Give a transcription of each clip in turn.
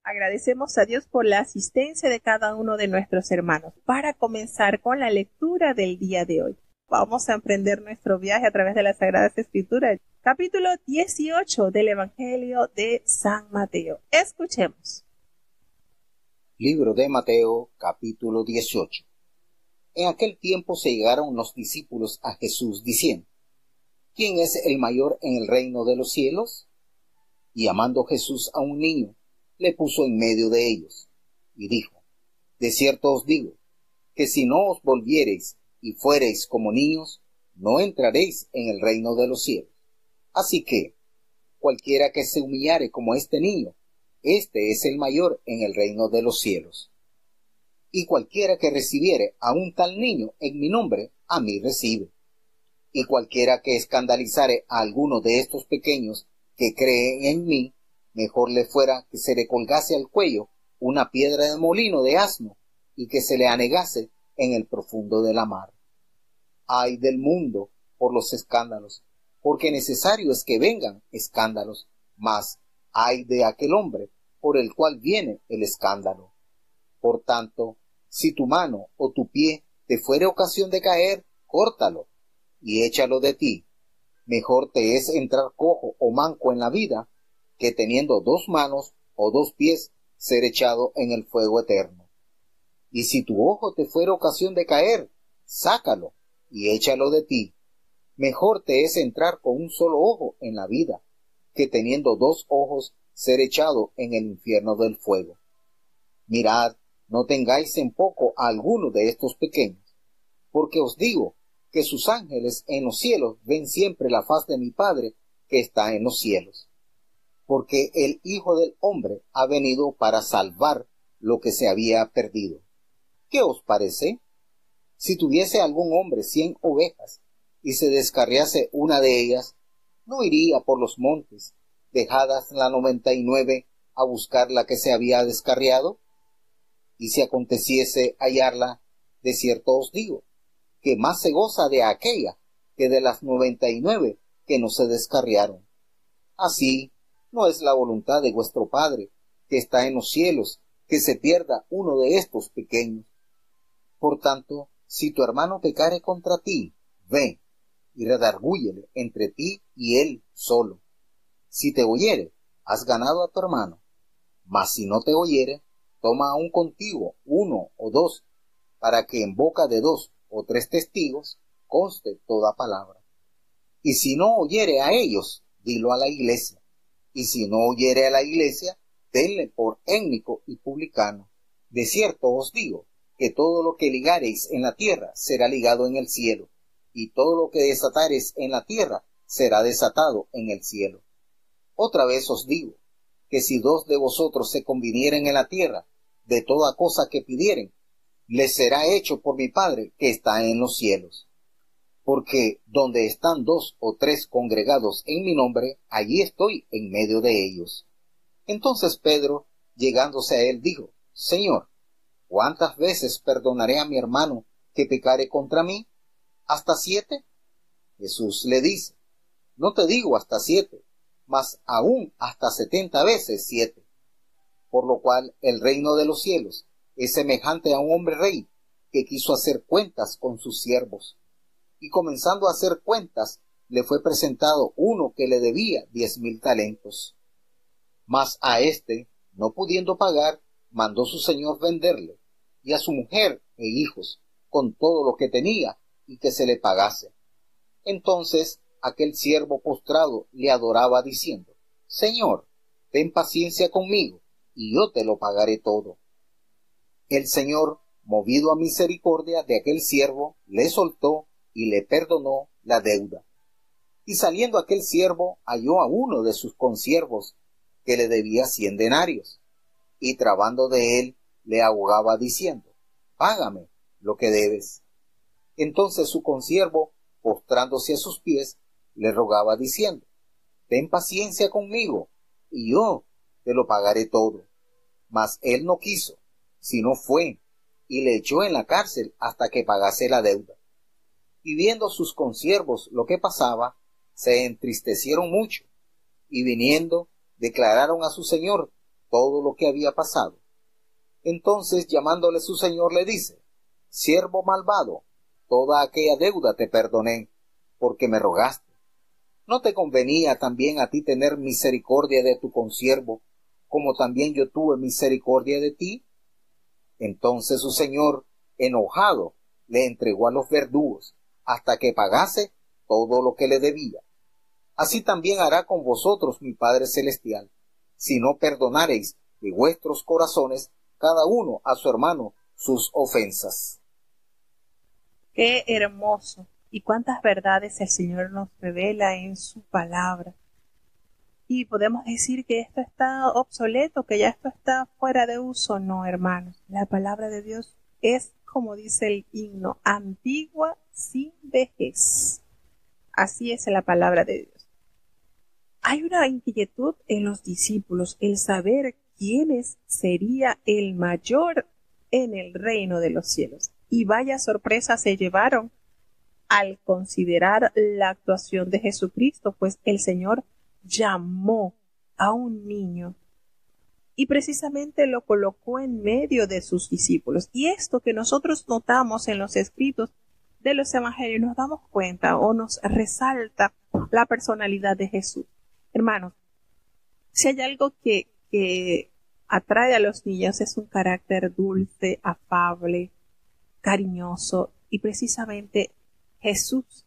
Agradecemos a Dios por la asistencia de cada uno de nuestros hermanos para comenzar con la lectura del día de hoy. Vamos a emprender nuestro viaje a través de las Sagradas Escrituras. Capítulo 18 del Evangelio de San Mateo. Escuchemos. Libro de Mateo, capítulo 18. En aquel tiempo se llegaron los discípulos a Jesús diciendo: ¿Quién es el mayor en el reino de los cielos? Y llamando Jesús a un niño, le puso en medio de ellos, y dijo: De cierto os digo, que si no os volviereis y fuereis como niños, no entraréis en el reino de los cielos. Así que, cualquiera que se humillare como este niño, este es el mayor en el reino de los cielos. Y cualquiera que recibiere a un tal niño en mi nombre, a mí recibe. Y cualquiera que escandalizare a alguno de estos pequeños que creen en mí, mejor le fuera que se le colgase al cuello una piedra de molino de asno y que se le anegase en el profundo de la mar. Ay del mundo por los escándalos, porque necesario es que vengan escándalos, mas ay de aquel hombre por el cual viene el escándalo. Por tanto, si tu mano o tu pie te fuere ocasión de caer, córtalo y échalo de ti. Mejor te es entrar cojo o manco en la vida, que teniendo dos manos o dos pies ser echado en el fuego eterno. Y si tu ojo te fuera ocasión de caer, sácalo y échalo de ti. Mejor te es entrar con un solo ojo en la vida, que teniendo dos ojos ser echado en el infierno del fuego. Mirad, no tengáis en poco a alguno de estos pequeños, porque os digo que sus ángeles en los cielos ven siempre la faz de mi Padre que está en los cielos. Porque el Hijo del Hombre ha venido para salvar lo que se había perdido. ¿Qué os parece? Si tuviese algún hombre 100 ovejas, y se descarriase una de ellas, ¿no iría por los montes, dejadas la 99, a buscar la que se había descarriado? Y si aconteciese hallarla, de cierto os digo, que más se goza de aquella que de las 99 que no se descarriaron. Así, no es la voluntad de vuestro Padre, que está en los cielos, que se pierda uno de estos pequeños. Por tanto, si tu hermano pecare contra ti, ve y redargúyele entre ti y él solo. Si te oyere, has ganado a tu hermano. Mas si no te oyere, toma aún contigo 1 o 2, para que en boca de 2 o 3 testigos conste toda palabra. Y si no oyere a ellos, dilo a la iglesia. Y si no oyere a la iglesia, tenle por étnico y publicano. De cierto os digo, que todo lo que ligareis en la tierra será ligado en el cielo, y todo lo que desatareis en la tierra será desatado en el cielo. Otra vez os digo, que si 2 de vosotros se convinieren en la tierra, de toda cosa que pidieren, les será hecho por mi Padre que está en los cielos. Porque donde están 2 o 3 congregados en mi nombre, allí estoy en medio de ellos. Entonces Pedro, llegándose a él, dijo: Señor, ¿cuántas veces perdonaré a mi hermano que pecare contra mí? ¿Hasta 7? Jesús le dice: No te digo hasta 7, mas aún hasta 70 veces 7. Por lo cual el reino de los cielos es semejante a un hombre rey que quiso hacer cuentas con sus siervos. Y comenzando a hacer cuentas, le fue presentado uno que le debía 10,000 talentos. Mas a éste, no pudiendo pagar, mandó su señor venderle, y a su mujer e hijos, con todo lo que tenía, y que se le pagase. Entonces aquel siervo postrado le adoraba diciendo: Señor, ten paciencia conmigo, y yo te lo pagaré todo. El Señor, movido a misericordia de aquel siervo, le soltó y le perdonó la deuda. Y saliendo aquel siervo, halló a uno de sus consiervos que le debía 100 denarios, y trabando de él, le ahogaba diciendo: Págame lo que debes. Entonces su consiervo, postrándose a sus pies, le rogaba diciendo: Ten paciencia conmigo, y yo te lo pagaré todo. Mas él no quiso, sino fue, y le echó en la cárcel hasta que pagase la deuda. Y viendo sus consiervos lo que pasaba, se entristecieron mucho, y viniendo, declararon a su señor todo lo que había pasado. Entonces, llamándole su señor, le dice: Siervo malvado, toda aquella deuda te perdoné, porque me rogaste. ¿No te convenía también a ti tener misericordia de tu consiervo, como también yo tuve misericordia de ti? Entonces su señor, enojado, le entregó a los verdugos, hasta que pagase todo lo que le debía. Así también hará con vosotros mi Padre Celestial, si no perdonareis de vuestros corazones cada uno a su hermano sus ofensas. Qué hermoso. Y cuántas verdades el Señor nos revela en su palabra. Y podemos decir que esto está obsoleto, que ya esto está fuera de uso. No, hermanos. La palabra de Dios es, como dice el himno, antigua sin vejez. Así es la palabra de Dios. Hay una inquietud en los discípulos, el saber quién sería el mayor en el reino de los cielos. Y vaya sorpresa se llevaron al considerar la actuación de Jesucristo, pues el Señor llamó a un niño y precisamente lo colocó en medio de sus discípulos. Y esto que nosotros notamos en los escritos de los evangelios, nos damos cuenta o nos resalta la personalidad de Jesús. Hermanos, si hay algo que atrae a los niños es un carácter dulce, afable, cariñoso, y precisamente Jesús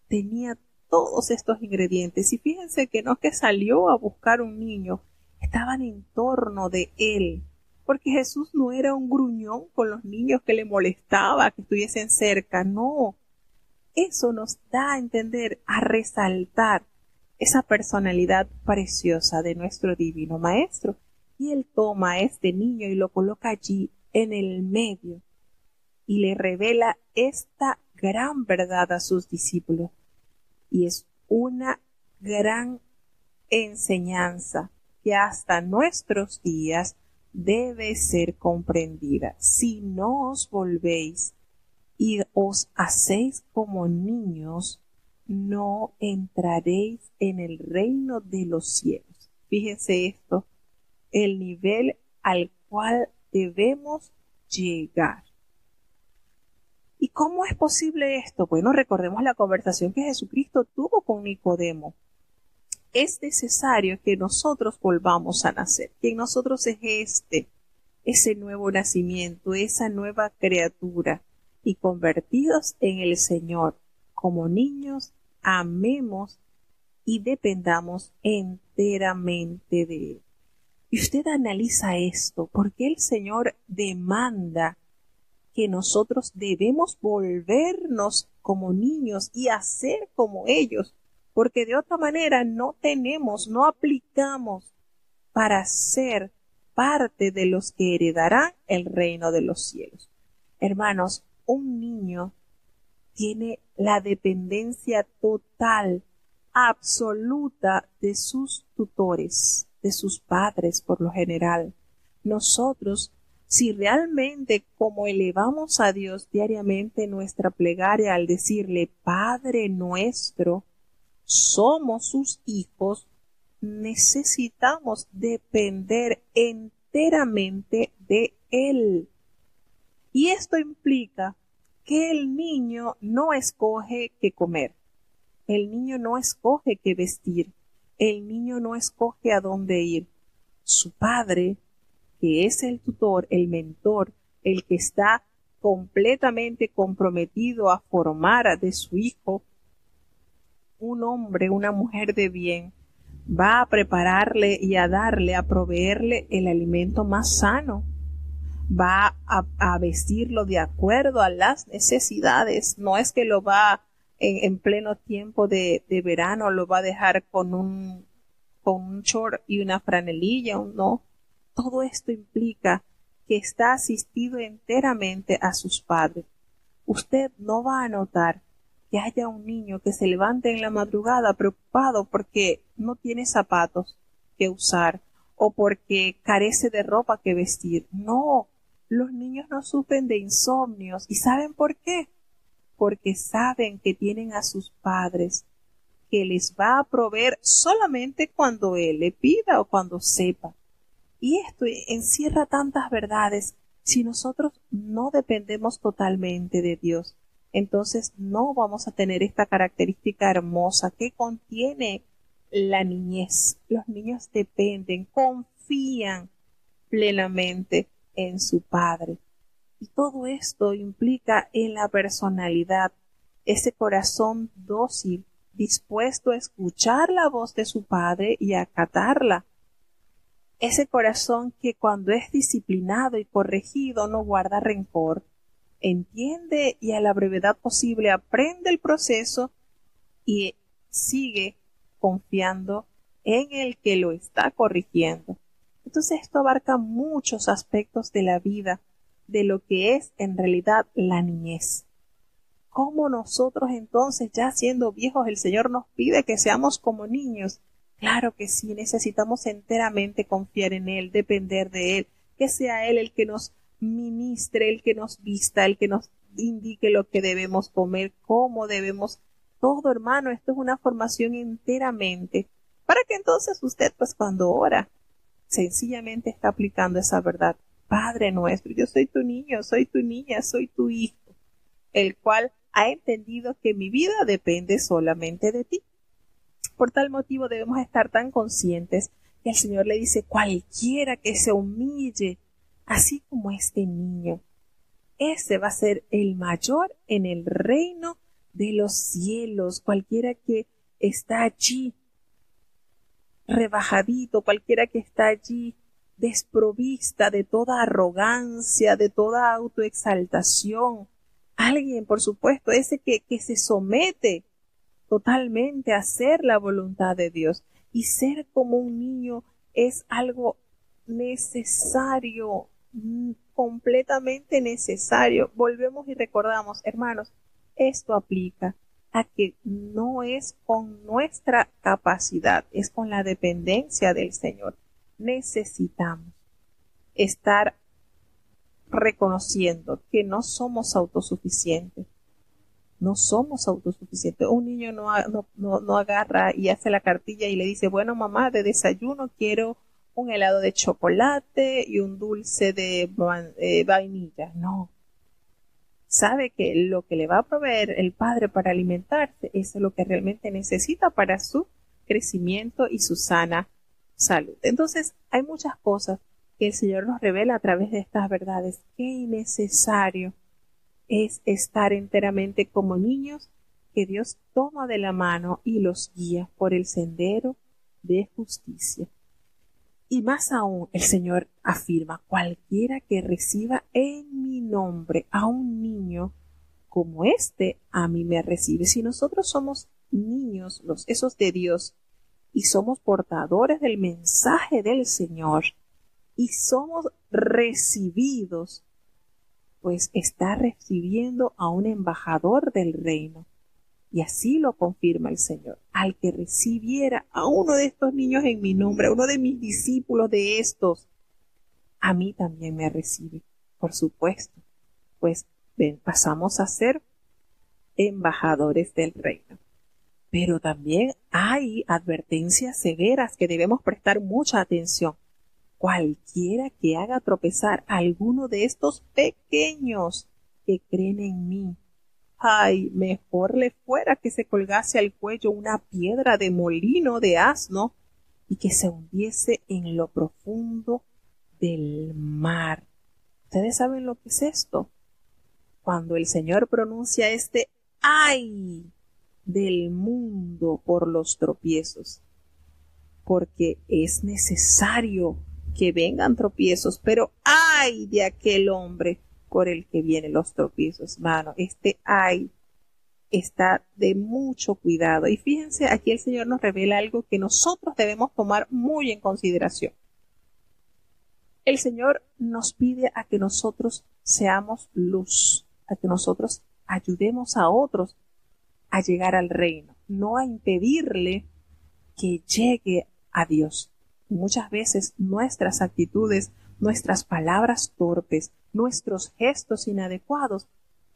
tenía todos estos ingredientes. Y fíjense que no es que salió a buscar un niño, estaban en torno de él, porque Jesús no era un gruñón con los niños que le molestaba que estuviesen cerca, no. Eso nos da a entender, a resaltar esa personalidad preciosa de nuestro divino Maestro. Y él toma a este niño y lo coloca allí en el medio y le revela esta gran verdad a sus discípulos. Y es una gran enseñanza que hasta nuestros días debe ser comprendida. Si no os volvéis y os hacéis como niños, no entraréis en el reino de los cielos. Fíjense esto, el nivel al cual debemos llegar. ¿Y cómo es posible esto? Bueno, recordemos la conversación que Jesucristo tuvo con Nicodemo. Es necesario que nosotros volvamos a nacer, que en nosotros es ese nuevo nacimiento, esa nueva criatura, y convertidos en el Señor, como niños, amemos y dependamos enteramente de Él. Y usted analiza esto, porque el Señor demanda que nosotros debemos volvernos como niños y hacer como ellos, porque de otra manera no aplicamos para ser parte de los que heredarán el reino de los cielos. Hermanos, un niño tiene la dependencia total, absoluta de sus tutores, de sus padres por lo general. Nosotros, si realmente como elevamos a Dios diariamente nuestra plegaria al decirle Padre nuestro, somos sus hijos, necesitamos depender enteramente de Él. Y esto implica que el niño no escoge qué comer, el niño no escoge qué vestir, el niño no escoge a dónde ir. Su padre, que es el tutor, el mentor, el que está completamente comprometido a formar de su hijo un hombre, una mujer de bien, va a prepararle y a darle, a proveerle el alimento más sano, va a vestirlo de acuerdo a las necesidades. No es que lo va en pleno tiempo de verano, lo va a dejar con un short y una franelilla, no. Todo esto implica que está asistido enteramente a sus padres. Usted no va a notar que haya un niño que se levante en la madrugada preocupado porque no tiene zapatos que usar o porque carece de ropa que vestir. No, los niños no sufren de insomnios. ¿Y saben por qué? Porque saben que tienen a sus padres, que les va a proveer solamente cuando él le pida o cuando sepa. Y esto encierra tantas verdades. Si nosotros no dependemos totalmente de Dios, entonces no vamos a tener esta característica hermosa que contiene la niñez. Los niños dependen, confían plenamente en su padre. Y todo esto implica en la personalidad, ese corazón dócil, dispuesto a escuchar la voz de su padre y a acatarla. Ese corazón que cuando es disciplinado y corregido no guarda rencor, entiende y a la brevedad posible aprende el proceso y sigue confiando en el que lo está corrigiendo. Entonces esto abarca muchos aspectos de la vida, de lo que es en realidad la niñez. ¿Cómo nosotros entonces, ya siendo viejos, el Señor nos pide que seamos como niños? Claro que sí, necesitamos enteramente confiar en Él, depender de Él, que sea Él el que nos ministre, el que nos vista, el que nos indique lo que debemos comer, cómo debemos. Todo, hermano, esto es una formación enteramente, para que entonces usted, pues cuando ora, sencillamente está aplicando esa verdad. Padre nuestro, yo soy tu niño, soy tu niña, soy tu hijo, el cual ha entendido que mi vida depende solamente de ti. Por tal motivo debemos estar tan conscientes que el Señor le dice: cualquiera que se humille, así como este niño, ese va a ser el mayor en el reino de los cielos. Cualquiera que está allí rebajadito, cualquiera que está allí desprovista de toda arrogancia, de toda autoexaltación. Alguien, por supuesto, ese que se somete totalmente a hacer la voluntad de Dios. Y ser como un niño es algo necesario, completamente necesario. Volvemos y recordamos, hermanos, esto aplica a que no es con nuestra capacidad, es con la dependencia del Señor. Necesitamos estar reconociendo que no somos autosuficientes. No somos autosuficientes. Un niño no agarra y hace la cartilla y le dice: bueno, mamá, de desayuno quiero un helado de chocolate y un dulce de vainilla. No. Sabe que lo que le va a proveer el padre para alimentarse es lo que realmente necesita para su crecimiento y su sana salud. Entonces, hay muchas cosas que el Señor nos revela a través de estas verdades. Qué necesario es estar enteramente como niños que Dios toma de la mano y los guía por el sendero de justicia. Y más aún, el Señor afirma: cualquiera que reciba en mi nombre a un niño como este, a mí me recibe. Si nosotros somos niños, esos de Dios, y somos portadores del mensaje del Señor, y somos recibidos, pues está recibiendo a un embajador del reino. Y así lo confirma el Señor: al que recibiera a uno de estos niños en mi nombre, a uno de mis discípulos de estos, a mí también me recibe. Por supuesto, pues pasamos a ser embajadores del reino. Pero también hay advertencias severas que debemos prestar mucha atención. Cualquiera que haga tropezar a alguno de estos pequeños que creen en mí, ay, mejor le fuera que se colgase al cuello una piedra de molino de asno y que se hundiese en lo profundo del mar. ¿Ustedes saben lo que es esto? Cuando el Señor pronuncia este ay del mundo por los tropiezos, porque es necesario que vengan tropiezos, pero ay de aquel hombre por el que vienen los tropiezos. Mano, este ay está de mucho cuidado. Y fíjense, aquí el Señor nos revela algo que nosotros debemos tomar muy en consideración. El Señor nos pide a que nosotros seamos luz, a que nosotros ayudemos a otros a llegar al reino, no a impedirle que llegue a Dios. Muchas veces nuestras actitudes, nuestras palabras torpes, nuestros gestos inadecuados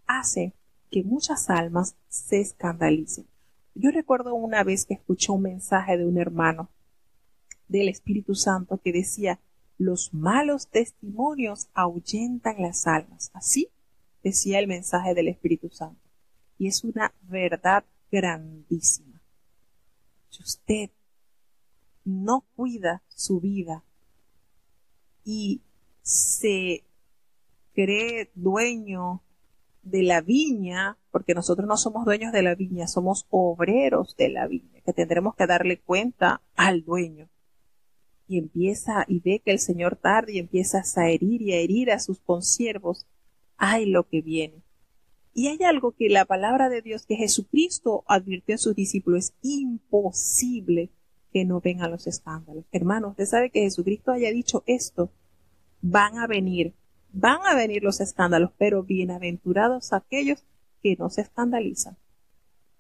hacen que muchas almas se escandalicen. Yo recuerdo una vez que escuché un mensaje de un hermano del Espíritu Santo que decía: Los malos testimonios ahuyentan las almas. Así decía el mensaje del Espíritu Santo. Y es una verdad grandísima. Si usted no cuida su vida y se cree dueño de la viña, porque nosotros no somos dueños de la viña, somos obreros de la viña, que tendremos que darle cuenta al dueño. Y empieza y ve que el Señor tarda y empiezas a herir y a herir a sus consiervos, hay lo que viene. Y hay algo que la palabra de Dios, que Jesucristo advirtió a sus discípulos, es imposible que no vengan los escándalos. Hermanos, usted sabe que Jesucristo haya dicho esto, van a venir los escándalos, pero bienaventurados aquellos que no se escandalizan.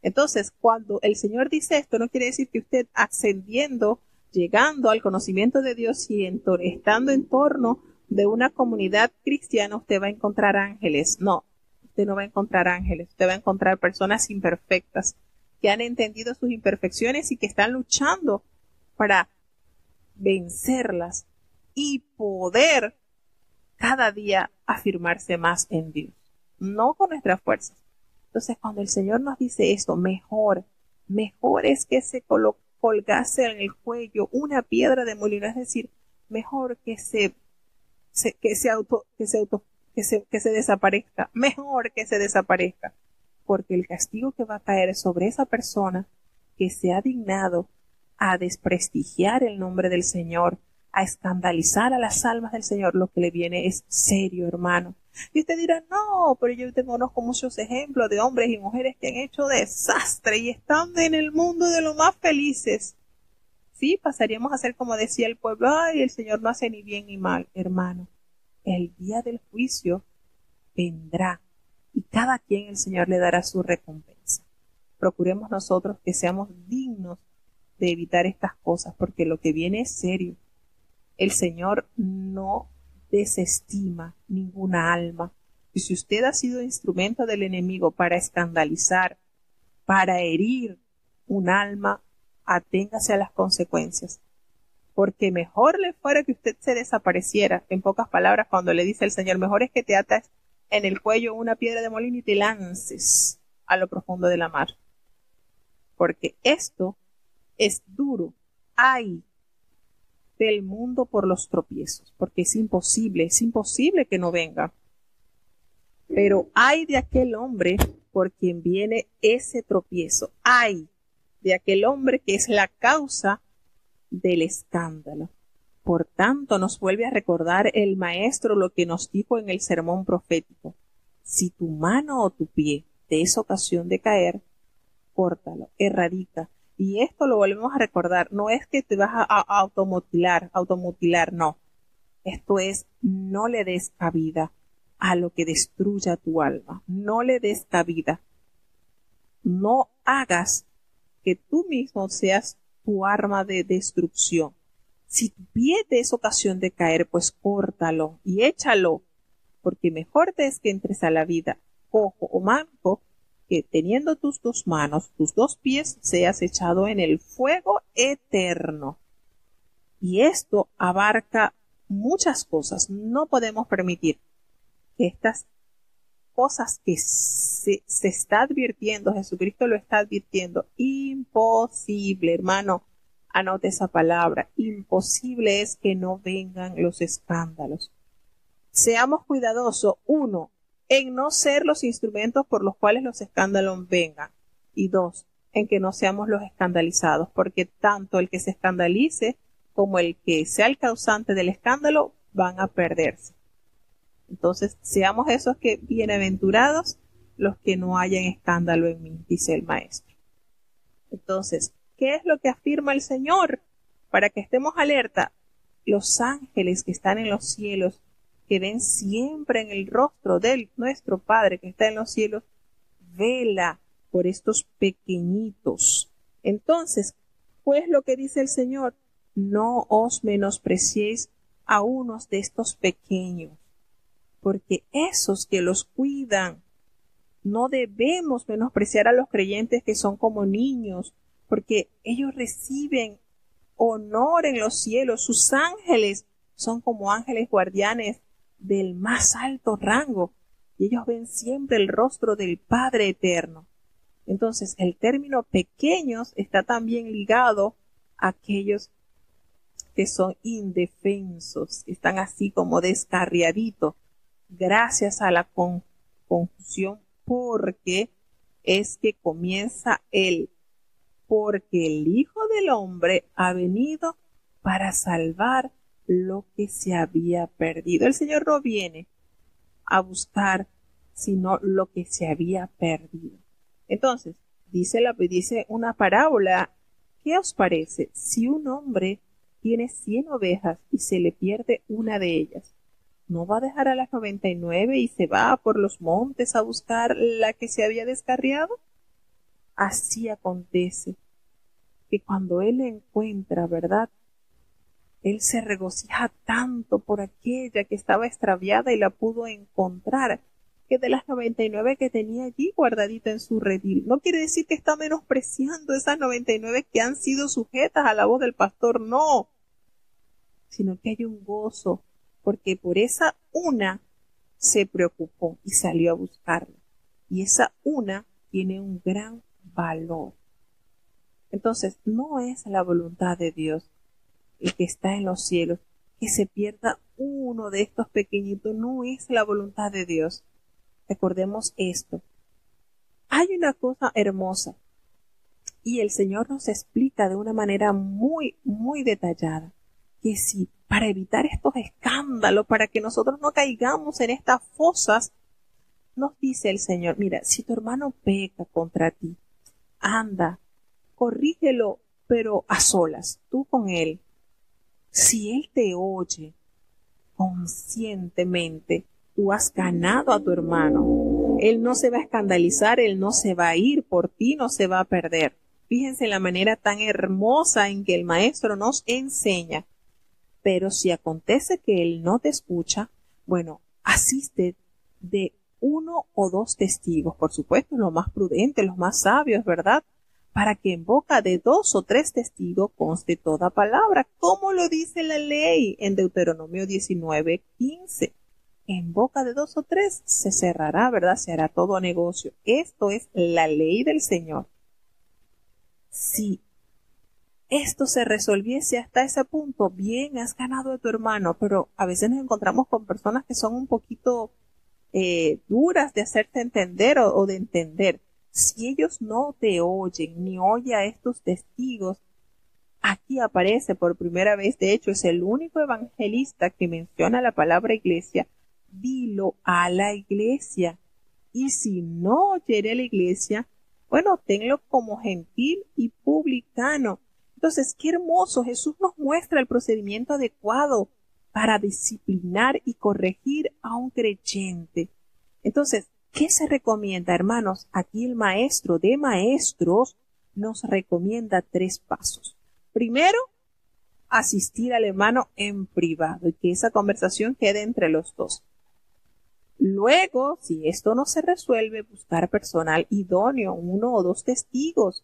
Entonces, cuando el Señor dice esto, no quiere decir que usted ascendiendo, llegando al conocimiento de Dios y estando en torno de una comunidad cristiana, usted va a encontrar ángeles. No, usted no va a encontrar ángeles, usted va a encontrar personas imperfectas que han entendido sus imperfecciones y que están luchando para vencerlas y poder cada día afirmarse más en Dios, no con nuestras fuerzas. Entonces, cuando el Señor nos dice esto, mejor es que se colgase en el cuello una piedra de molino, es decir, mejor que se desaparezca, mejor que se desaparezca, porque el castigo que va a caer sobre esa persona que se ha dignado a desprestigiar el nombre del Señor, a escandalizar a las almas del Señor, lo que le viene es serio, hermano. Y usted dirá, no, pero yo conozco muchos ejemplos de hombres y mujeres que han hecho desastre y están en el mundo de lo más felices. Sí, pasaríamos a ser como decía el pueblo, ay, el Señor no hace ni bien ni mal, hermano. El día del juicio vendrá y cada quien el Señor le dará su recompensa. Procuremos nosotros que seamos dignos de evitar estas cosas, porque lo que viene es serio. El Señor no desestima ninguna alma. Y si usted ha sido instrumento del enemigo para escandalizar, para herir un alma, aténgase a las consecuencias. Porque mejor le fuera que usted se desapareciera. En pocas palabras, cuando le dice el Señor, mejor es que te atas en el cuello una piedra de molino y te lances a lo profundo de la mar. Porque esto es duro. Ay del mundo por los tropiezos, porque es imposible que no venga. Pero ay de aquel hombre por quien viene ese tropiezo. Ay de aquel hombre que es la causa del escándalo. Por tanto, nos vuelve a recordar el maestro lo que nos dijo en el sermón profético. Si tu mano o tu pie te es ocasión de caer, córtalo, erradica. Y esto lo volvemos a recordar, no es que te vas a automutilar, no. Esto es, no le des cabida a lo que destruya tu alma, no le des cabida. No hagas que tú mismo seas tu arma de destrucción. Si tu pie te es ocasión de caer, pues córtalo y échalo, porque mejor te es que entres a la vida cojo o manco, que teniendo tus dos manos, tus dos pies, seas echado en el fuego eterno. Y esto abarca muchas cosas. No podemos permitir que estas cosas que se está advirtiendo, Jesucristo lo está advirtiendo, imposible, hermano, anote esa palabra, imposible es que no vengan los escándalos. Seamos cuidadosos, uno, en no ser los instrumentos por los cuales los escándalos vengan. Y dos, en que no seamos los escandalizados, porque tanto el que se escandalice como el que sea el causante del escándalo van a perderse. Entonces, seamos esos que bienaventurados los que no hayan escándalo en mí, dice el maestro. Entonces, ¿qué es lo que afirma el Señor? Para que estemos alerta, los ángeles que están en los cielos, que ven siempre en el rostro de nuestro Padre que está en los cielos, vela por estos pequeñitos. Entonces, pues lo que dice el Señor, no os menospreciéis a unos de estos pequeños, porque esos que los cuidan, no debemos menospreciar a los creyentes que son como niños, porque ellos reciben honor en los cielos, sus ángeles son como ángeles guardianes del más alto rango y ellos ven siempre el rostro del Padre eterno. Entonces, el término pequeños está también ligado a aquellos que son indefensos, que están así como descarriaditos, gracias a la confusión, porque es que comienza porque el Hijo del Hombre ha venido para salvar lo que se había perdido. El Señor no viene a buscar sino lo que se había perdido. Entonces, dice una parábola. ¿Qué os parece si un hombre tiene 100 ovejas y se le pierde una de ellas? ¿No va a dejar a las 99 y se va por los montes a buscar la que se había descarriado? Así acontece que cuando él la encuentra, ¿verdad? Él se regocija tanto por aquella que estaba extraviada y la pudo encontrar, que de las 99 que tenía allí guardadita en su redil. No quiere decir que está menospreciando esas 99 que han sido sujetas a la voz del pastor, no, sino que hay un gozo, porque por esa una se preocupó y salió a buscarla. Y esa una tiene un gran valor. Entonces, no es la voluntad de Dios, el que está en los cielos, que se pierda uno de estos pequeñitos. No es la voluntad de Dios. Recordemos esto. Hay una cosa hermosa y el Señor nos explica de una manera muy, muy detallada que si para evitar estos escándalos, para que nosotros no caigamos en estas fosas, nos dice el Señor, mira, si tu hermano peca contra ti, anda, corrígelo, pero a solas, tú con él. Si él te oye conscientemente, tú has ganado a tu hermano. Él no se va a escandalizar, él no se va a ir por ti, no se va a perder. Fíjense la manera tan hermosa en que el maestro nos enseña. Pero si acontece que él no te escucha, bueno, asiste de 1 o 2 testigos, por supuesto, los más prudentes, los más sabios, ¿verdad? Para que en boca de 2 o 3 testigos conste toda palabra, como lo dice la ley en Deuteronomio 19:15. En boca de 2 o 3 se cerrará, ¿verdad? Se hará todo negocio. Esto es la ley del Señor. Si esto se resolviese hasta ese punto, bien, has ganado a tu hermano, pero a veces nos encontramos con personas que son un poquito duras de hacerte entender o de entender. Si ellos no te oyen ni oye a estos testigos, aquí aparece por primera vez, de hecho es el único evangelista que menciona la palabra iglesia, dilo a la iglesia. Y si no oyere a la iglesia, bueno, tenlo como gentil y publicano. Entonces, qué hermoso, Jesús nos muestra el procedimiento adecuado para disciplinar y corregir a un creyente. Entonces, ¿qué se recomienda, hermanos? Aquí el maestro de maestros nos recomienda 3 pasos. Primero, asistir al hermano en privado y que esa conversación quede entre los dos. Luego, si esto no se resuelve, buscar personal idóneo, 1 o 2 testigos.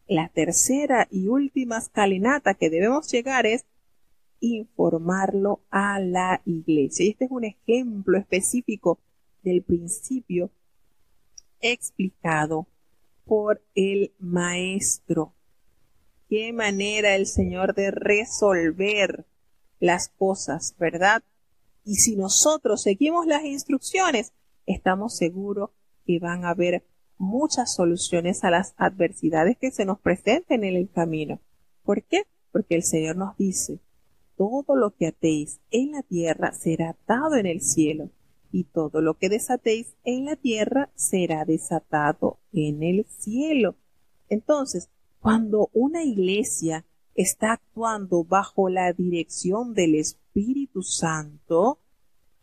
La tercera y última escalinata que debemos llegar es informarlo a la iglesia. Y este es un ejemplo específico del principio explicado por el maestro. Qué manera el Señor de resolver las cosas, ¿verdad? Y si nosotros seguimos las instrucciones, estamos seguros que van a haber muchas soluciones a las adversidades que se nos presenten en el camino. ¿Por qué? Porque el Señor nos dice, todo lo que atéis en la tierra será atado en el cielo, y todo lo que desatéis en la tierra será desatado en el cielo. Entonces, cuando una iglesia está actuando bajo la dirección del Espíritu Santo,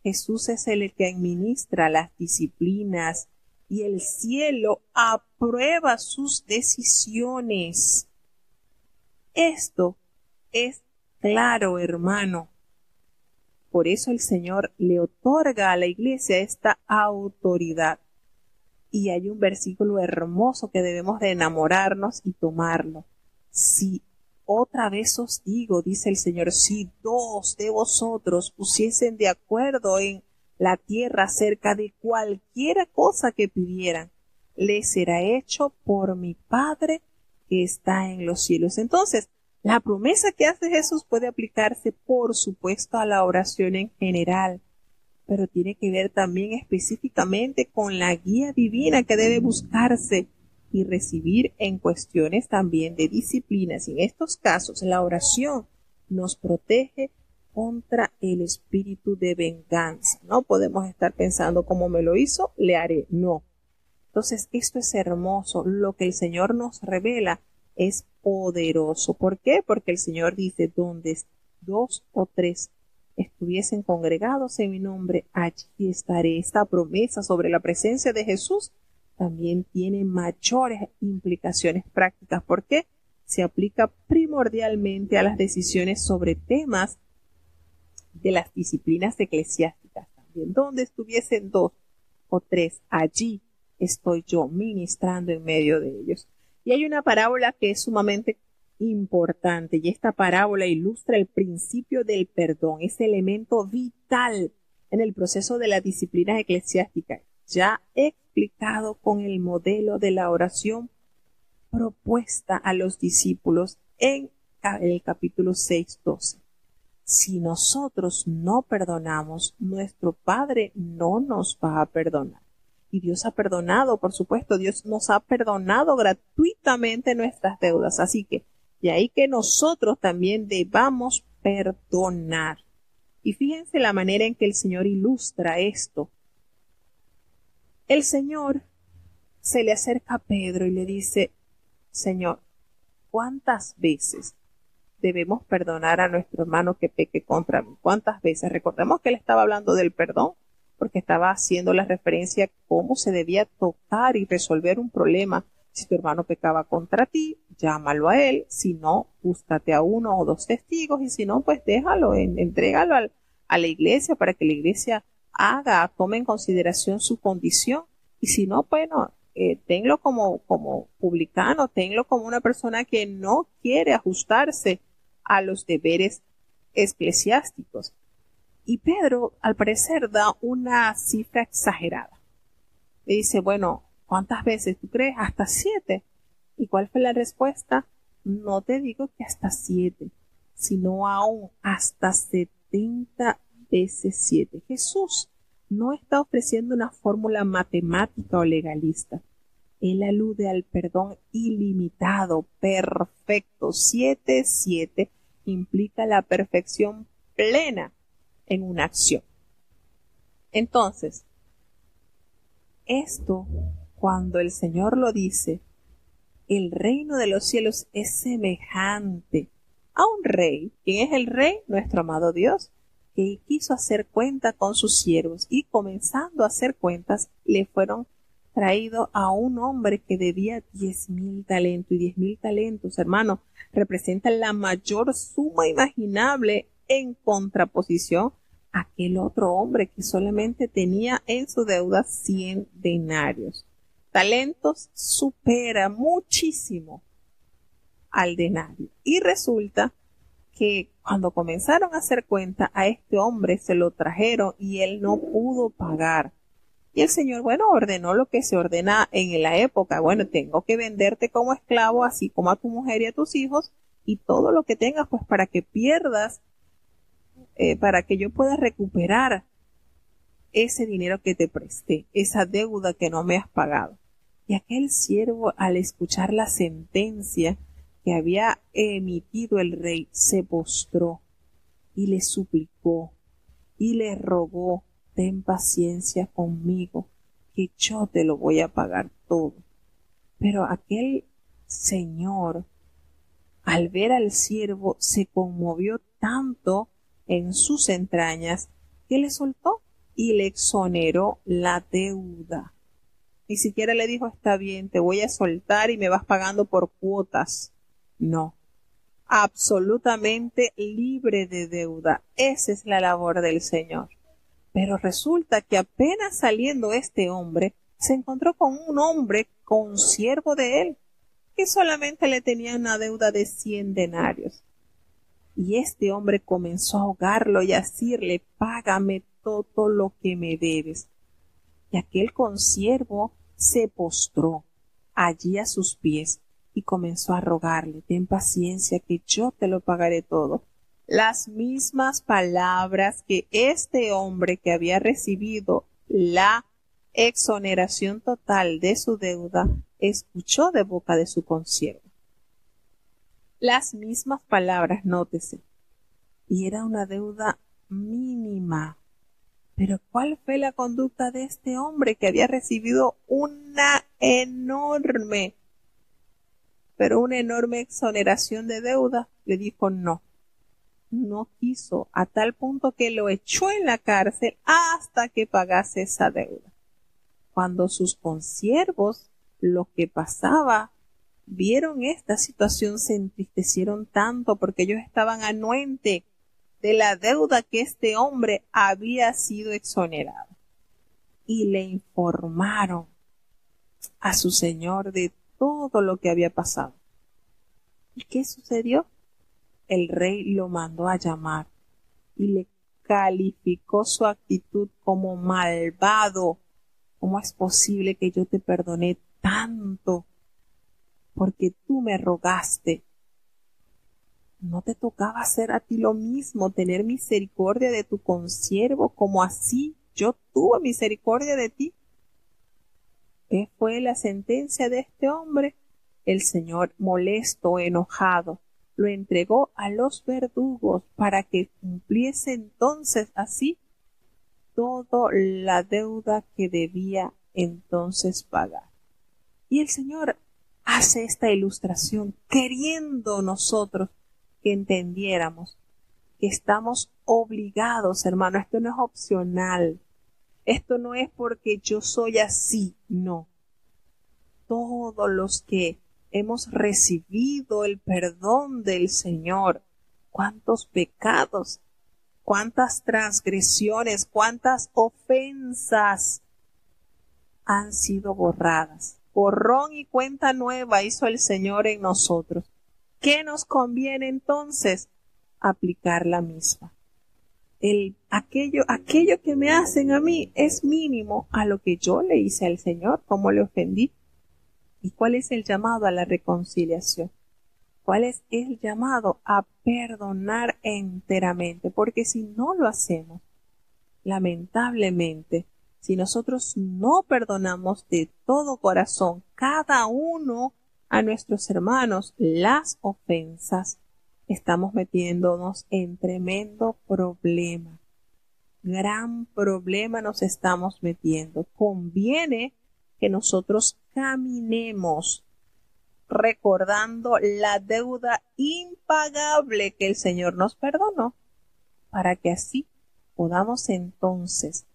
Jesús es el que administra las disciplinas y el cielo aprueba sus decisiones. Esto es claro, hermano. Por eso el Señor le otorga a la iglesia esta autoridad. Y hay un versículo hermoso que debemos de enamorarnos y tomarlo. Si otra vez os digo, dice el Señor, si dos de vosotros pusiesen de acuerdo en la tierra acerca de cualquiera cosa que pidieran, les será hecho por mi Padre que está en los cielos. Entonces, la promesa que hace Jesús puede aplicarse, por supuesto, a la oración en general, pero tiene que ver también específicamente con la guía divina que debe buscarse y recibir en cuestiones también de disciplinas. En estos casos, la oración nos protege contra el espíritu de venganza. No podemos estar pensando, como me lo hizo, le haré. No. Entonces, esto es hermoso. Lo que el Señor nos revela es poderoso. ¿Por qué? Porque el Señor dice, donde dos o tres estuviesen congregados en mi nombre, allí estaré. Esta promesa sobre la presencia de Jesús también tiene mayores implicaciones prácticas. ¿Por qué? Se aplica primordialmente a las decisiones sobre temas de las disciplinas eclesiásticas también. Donde estuviesen dos o tres, allí estoy yo ministrando en medio de ellos. Y hay una parábola que es sumamente importante, y esta parábola ilustra el principio del perdón, ese elemento vital en el proceso de las disciplinas eclesiásticas, ya explicado con el modelo de la oración propuesta a los discípulos en el capítulo 6:12. Si nosotros no perdonamos, nuestro Padre no nos va a perdonar. Y Dios ha perdonado, por supuesto, Dios nos ha perdonado gratuitamente nuestras deudas. Así que, de ahí que nosotros también debamos perdonar. Y fíjense la manera en que el Señor ilustra esto. El Señor se le acerca a Pedro y le dice, Señor, ¿cuántas veces debemos perdonar a nuestro hermano que peque contra mí? ¿Cuántas veces? Recordemos que él estaba hablando del perdón, porque estaba haciendo la referencia a cómo se debía tocar y resolver un problema. Si tu hermano pecaba contra ti, llámalo a él. Si no, búscate a uno o dos testigos, y si no, pues déjalo, entrégalo a la iglesia para que la iglesia tome en consideración su condición. Y si no, bueno, tenlo como publicano, tenlo como una persona que no quiere ajustarse a los deberes eclesiásticos. Y Pedro, al parecer, da una cifra exagerada. Le dice, bueno, ¿cuántas veces tú crees? Hasta 7. ¿Y cuál fue la respuesta? No te digo que hasta 7, sino aún hasta 70 veces 7. Jesús no está ofreciendo una fórmula matemática o legalista. Él alude al perdón ilimitado, perfecto. 7 implica la perfección plena en una acción. Entonces, esto, cuando el Señor lo dice, el reino de los cielos es semejante a un rey. ¿Quién es el rey? Nuestro amado Dios, que quiso hacer cuenta con sus siervos, y comenzando a hacer cuentas, le fueron traído a un hombre que debía 10,000 talentos. Y 10,000 talentos, hermano, representan la mayor suma imaginable en contraposición a aquel otro hombre que solamente tenía en su deuda 100 denarios. Talentos supera muchísimo al denario. Y resulta que cuando comenzaron a hacer cuenta, a este hombre se lo trajeron y él no pudo pagar. Y el Señor, bueno, ordenó lo que se ordena en la época. Bueno, tengo que venderte como esclavo, así como a tu mujer y a tus hijos, y todo lo que tengas, pues para que pierdas, para que yo pueda recuperar ese dinero que te presté, esa deuda que no me has pagado. Y aquel siervo, al escuchar la sentencia que había emitido el rey, se postró y le suplicó y le rogó, ten paciencia conmigo, que yo te lo voy a pagar todo. Pero aquel señor, al ver al siervo, se conmovió tanto en sus entrañas que le soltó y le exoneró la deuda. Ni siquiera le dijo, está bien, te voy a soltar y me vas pagando por cuotas. No, absolutamente libre de deuda. Esa es la labor del Señor. Pero resulta que apenas saliendo este hombre, se encontró con un hombre consiervo de él, que solamente le tenían una deuda de 100 denarios. Y este hombre comenzó a ahogarlo y a decirle: págame todo lo que me debes. Y aquel consiervo se postró allí a sus pies y comenzó a rogarle: ten paciencia, que yo te lo pagaré todo. Las mismas palabras que este hombre, que había recibido la exoneración total de su deuda, escuchó de boca de su consiervo. Las mismas palabras, nótese. Y era una deuda mínima. Pero ¿cuál fue la conducta de este hombre, que había recibido una enorme exoneración de deuda? Le dijo no. No quiso, a tal punto que lo echó en la cárcel hasta que pagase esa deuda. Cuando sus consiervos, lo que pasaba, vieron esta situación, se entristecieron tanto, porque ellos estaban anuentes de la deuda que este hombre había sido exonerado. Y le informaron a su señor de todo lo que había pasado. ¿Y qué sucedió? El rey lo mandó a llamar y le calificó su actitud como malvado. ¿Cómo es posible que yo te perdoné tanto? Porque tú me rogaste. ¿No te tocaba hacer a ti lo mismo, tener misericordia de tu consiervo, como así yo tuve misericordia de ti? ¿Qué fue la sentencia de este hombre? El Señor, molesto, enojado, lo entregó a los verdugos para que cumpliese entonces así toda la deuda que debía entonces pagar. Y el Señor hace esta ilustración queriendo nosotros que entendiéramos que estamos obligados, hermano. Esto no es opcional. Esto no es porque yo soy así, no. Todos los que hemos recibido el perdón del Señor, cuántos pecados, cuántas transgresiones, cuántas ofensas han sido borradas. Borrón y cuenta nueva hizo el Señor en nosotros. ¿Qué nos conviene entonces? Aplicar la misma. Aquello que me hacen a mí es mínimo a lo que yo le hice al Señor, cómo le ofendí. ¿Y cuál es el llamado? A la reconciliación. ¿Cuál es el llamado? A perdonar enteramente. Porque si no lo hacemos, lamentablemente, si nosotros no perdonamos de todo corazón cada uno a nuestros hermanos las ofensas, estamos metiéndonos en tremendo problema. Gran problema nos estamos metiendo. Conviene que nosotros caminemos recordando la deuda impagable que el Señor nos perdonó, para que así podamos entonces,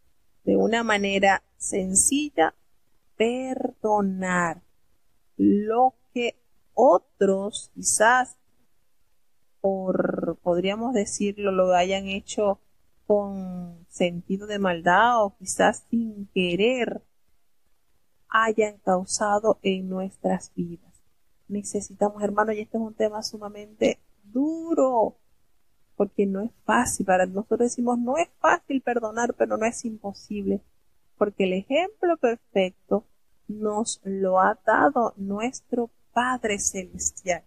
de una manera sencilla, perdonar lo que otros quizás podríamos decirlo, lo hayan hecho con sentido de maldad o quizás sin querer hayan causado en nuestras vidas. Necesitamos, hermanos, y este es un tema sumamente duro, porque no es fácil. Para nosotros decimos, no es fácil perdonar, pero no es imposible, porque el ejemplo perfecto nos lo ha dado nuestro Padre Celestial.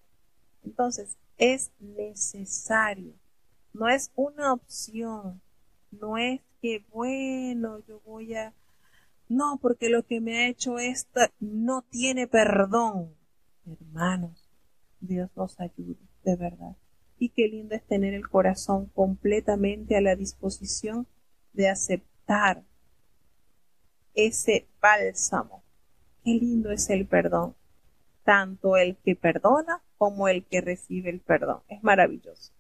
Entonces, es necesario, no es una opción, no es que, bueno, yo voy a... No, porque lo que me ha hecho esta no tiene perdón. Hermanos, Dios nos ayude, de verdad. Y qué lindo es tener el corazón completamente a la disposición de aceptar ese bálsamo. Qué lindo es el perdón. Tanto el que perdona como el que recibe el perdón. Es maravilloso.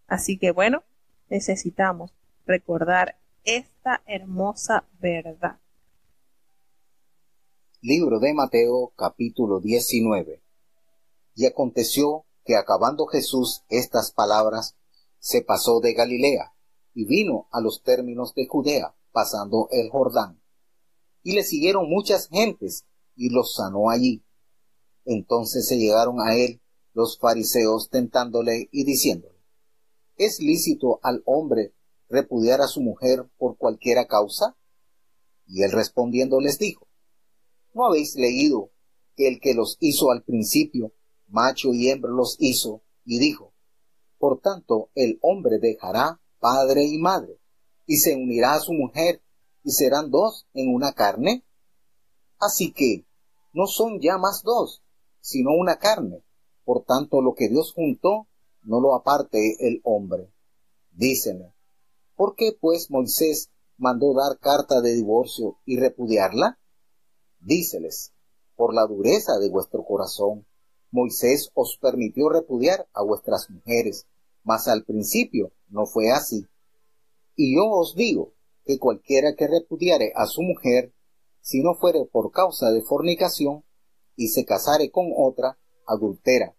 Así que bueno, necesitamos recordar esta hermosa verdad. Libro de Mateo, capítulo 19. Y aconteció que acabando Jesús estas palabras, se pasó de Galilea, y vino a los términos de Judea, pasando el Jordán. Y le siguieron muchas gentes, y los sanó allí. Entonces se llegaron a él los fariseos tentándole y diciéndole: ¿Es lícito al hombre repudiar a su mujer por cualquiera causa? Y él respondiendo les dijo: ¿No habéis leído que el que los hizo al principio, macho y hembra los hizo, y dijo: Por tanto el hombre dejará padre y madre, y se unirá a su mujer, y serán dos en una carne? Así que no son ya más dos, sino una carne. Por tanto, lo que Dios juntó, no lo aparte el hombre. Dícenle: ¿por qué pues Moisés mandó dar carta de divorcio y repudiarla? Díceles: por la dureza de vuestro corazón. Moisés os permitió repudiar a vuestras mujeres, mas al principio no fue así. Y yo os digo que cualquiera que repudiare a su mujer, si no fuere por causa de fornicación, y se casare con otra, adultera,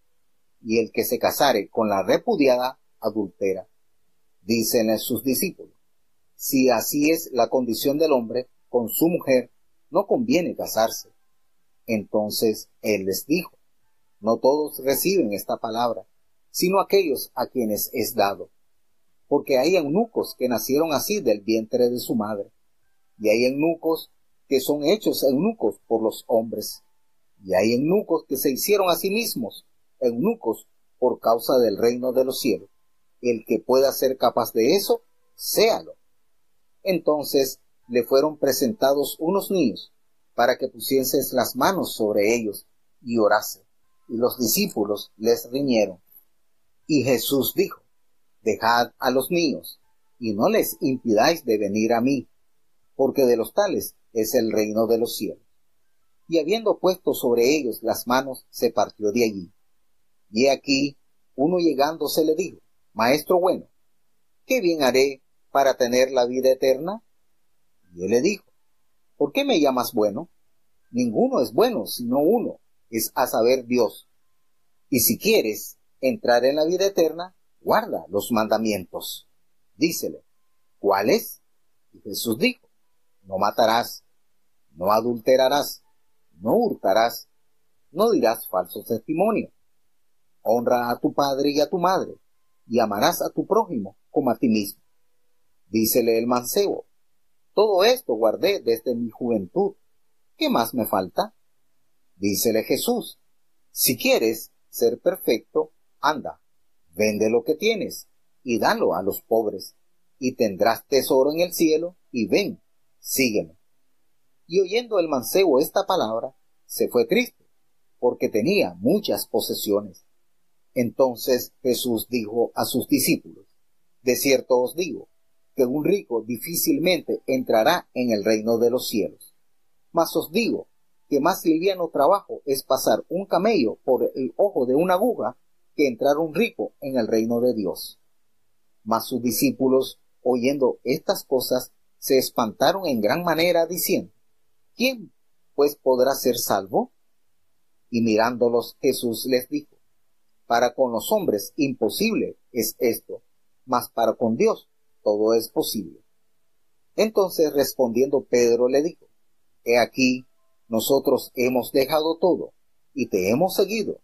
y el que se casare con la repudiada, adultera. Dícenle sus discípulos: si así es la condición del hombre con su mujer, no conviene casarse. Entonces él les dijo: no todos reciben esta palabra, sino aquellos a quienes es dado. Porque hay eunucos que nacieron así del vientre de su madre, y hay eunucos que son hechos eunucos por los hombres, y hay eunucos que se hicieron a sí mismos eunucos por causa del reino de los cielos. El que pueda ser capaz de eso, séalo. Entonces le fueron presentados unos niños, para que pusiesen las manos sobre ellos y orase. Y los discípulos les riñeron. Y Jesús dijo: dejad a los niños, y no les impidáis de venir a mí, porque de los tales es el reino de los cielos. Y habiendo puesto sobre ellos las manos, se partió de allí. Y aquí, uno llegándose le dijo: Maestro bueno, ¿qué bien haré para tener la vida eterna? Y él le dijo: ¿por qué me llamas bueno? Ninguno es bueno, sino uno, es a saber, Dios. Y si quieres entrar en la vida eterna, guarda los mandamientos. Dícele: ¿cuáles? Y Jesús dijo: no matarás, no adulterarás, no hurtarás, no dirás falso testimonio, honra a tu padre y a tu madre, y amarás a tu prójimo como a ti mismo. Dícele el mancebo: todo esto guardé desde mi juventud, ¿qué más me falta? Dícele Jesús: si quieres ser perfecto, anda, vende lo que tienes, y dalo a los pobres, y tendrás tesoro en el cielo, y ven, sígueme. Y oyendo el mancebo esta palabra, se fue triste, porque tenía muchas posesiones. Entonces Jesús dijo a sus discípulos: de cierto os digo, que un rico difícilmente entrará en el reino de los cielos. Mas os digo que más liviano trabajo es pasar un camello por el ojo de una aguja que entrar un rico en el reino de Dios. Mas sus discípulos, oyendo estas cosas, se espantaron en gran manera, diciendo: ¿quién pues podrá ser salvo? Y mirándolos Jesús les dijo: para con los hombres imposible es esto, mas para con Dios todo es posible. Entonces respondiendo Pedro le dijo: he aquí, nosotros hemos dejado todo, y te hemos seguido.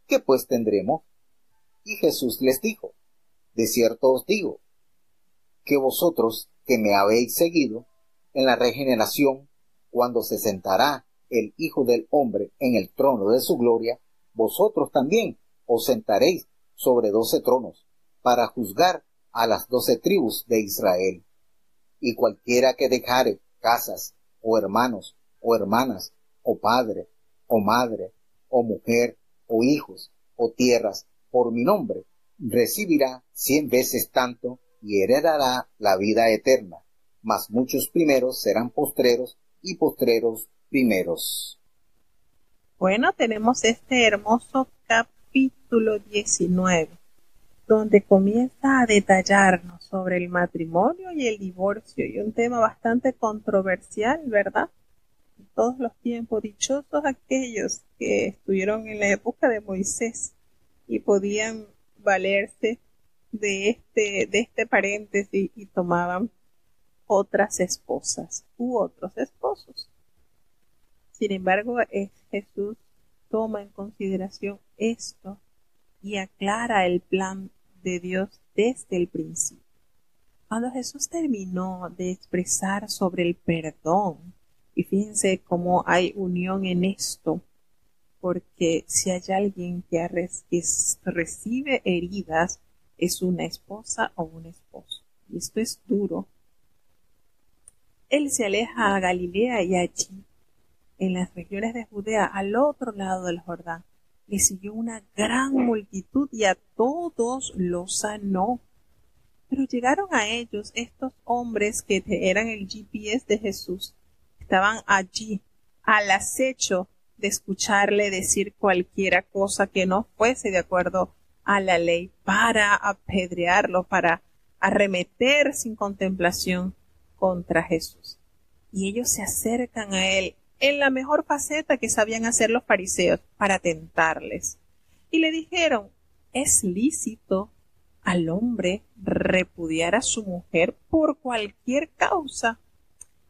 ¿Qué pues tendremos? Y Jesús les dijo: de cierto os digo, que vosotros que me habéis seguido, en la regeneración, cuando se sentará el Hijo del Hombre en el trono de su gloria, vosotros también os sentaréis sobre 12 tronos, para juzgar a las 12 tribus de Israel. Y cualquiera que dejare casas, o hermanos, o hermanas, o padre, o madre, o mujer, o hijos, o tierras, por mi nombre, recibirá 100 veces tanto, y heredará la vida eterna. Mas muchos primeros serán postreros, y postreros primeros. Bueno, tenemos este hermoso capítulo 19, donde comienza a detallarnos sobre el matrimonio y el divorcio, y un tema bastante controversial, ¿verdad? En todos los tiempos, dichosos aquellos que estuvieron en la época de Moisés y podían valerse de este paréntesis y tomaban otras esposas u otros esposos. Sin embargo, Jesús toma en consideración esto y aclara el plan de Dios desde el principio. Cuando Jesús terminó de expresar sobre el perdón, y fíjense cómo hay unión en esto, porque si hay alguien que recibe heridas, es una esposa o un esposo. Y esto es duro. Él se aleja a Galilea y allí, en las regiones de Judea, al otro lado del Jordán, le siguió una gran multitud y a todos los sanó. Pero llegaron a ellos estos hombres que eran el GPS de Jesús. Estaban allí al acecho de escucharle decir cualquiera cosa que no fuese de acuerdo a la ley para apedrearlo, para arremeter sin contemplación contra Jesús. Y ellos se acercan a él en la mejor faceta que sabían hacer los fariseos para tentarles. Y le dijeron, ¿es lícito al hombre repudiar a su mujer por cualquier causa?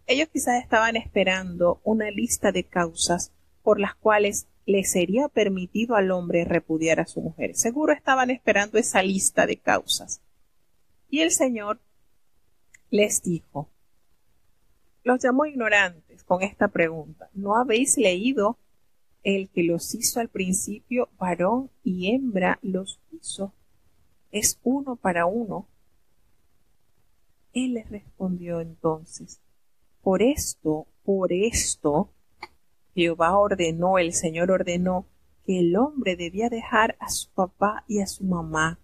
Ellos quizás estaban esperando una lista de causas por las cuales le sería permitido al hombre repudiar a su mujer. Seguro estaban esperando esa lista de causas. Y el Señor les dijo, los llamó ignorantes con esta pregunta. ¿No habéis leído? El que los hizo al principio, varón y hembra los hizo. Es uno para uno. Él les respondió entonces, por esto, Jehová ordenó, el Señor ordenó, que el hombre debía dejar a su papá y a su mamá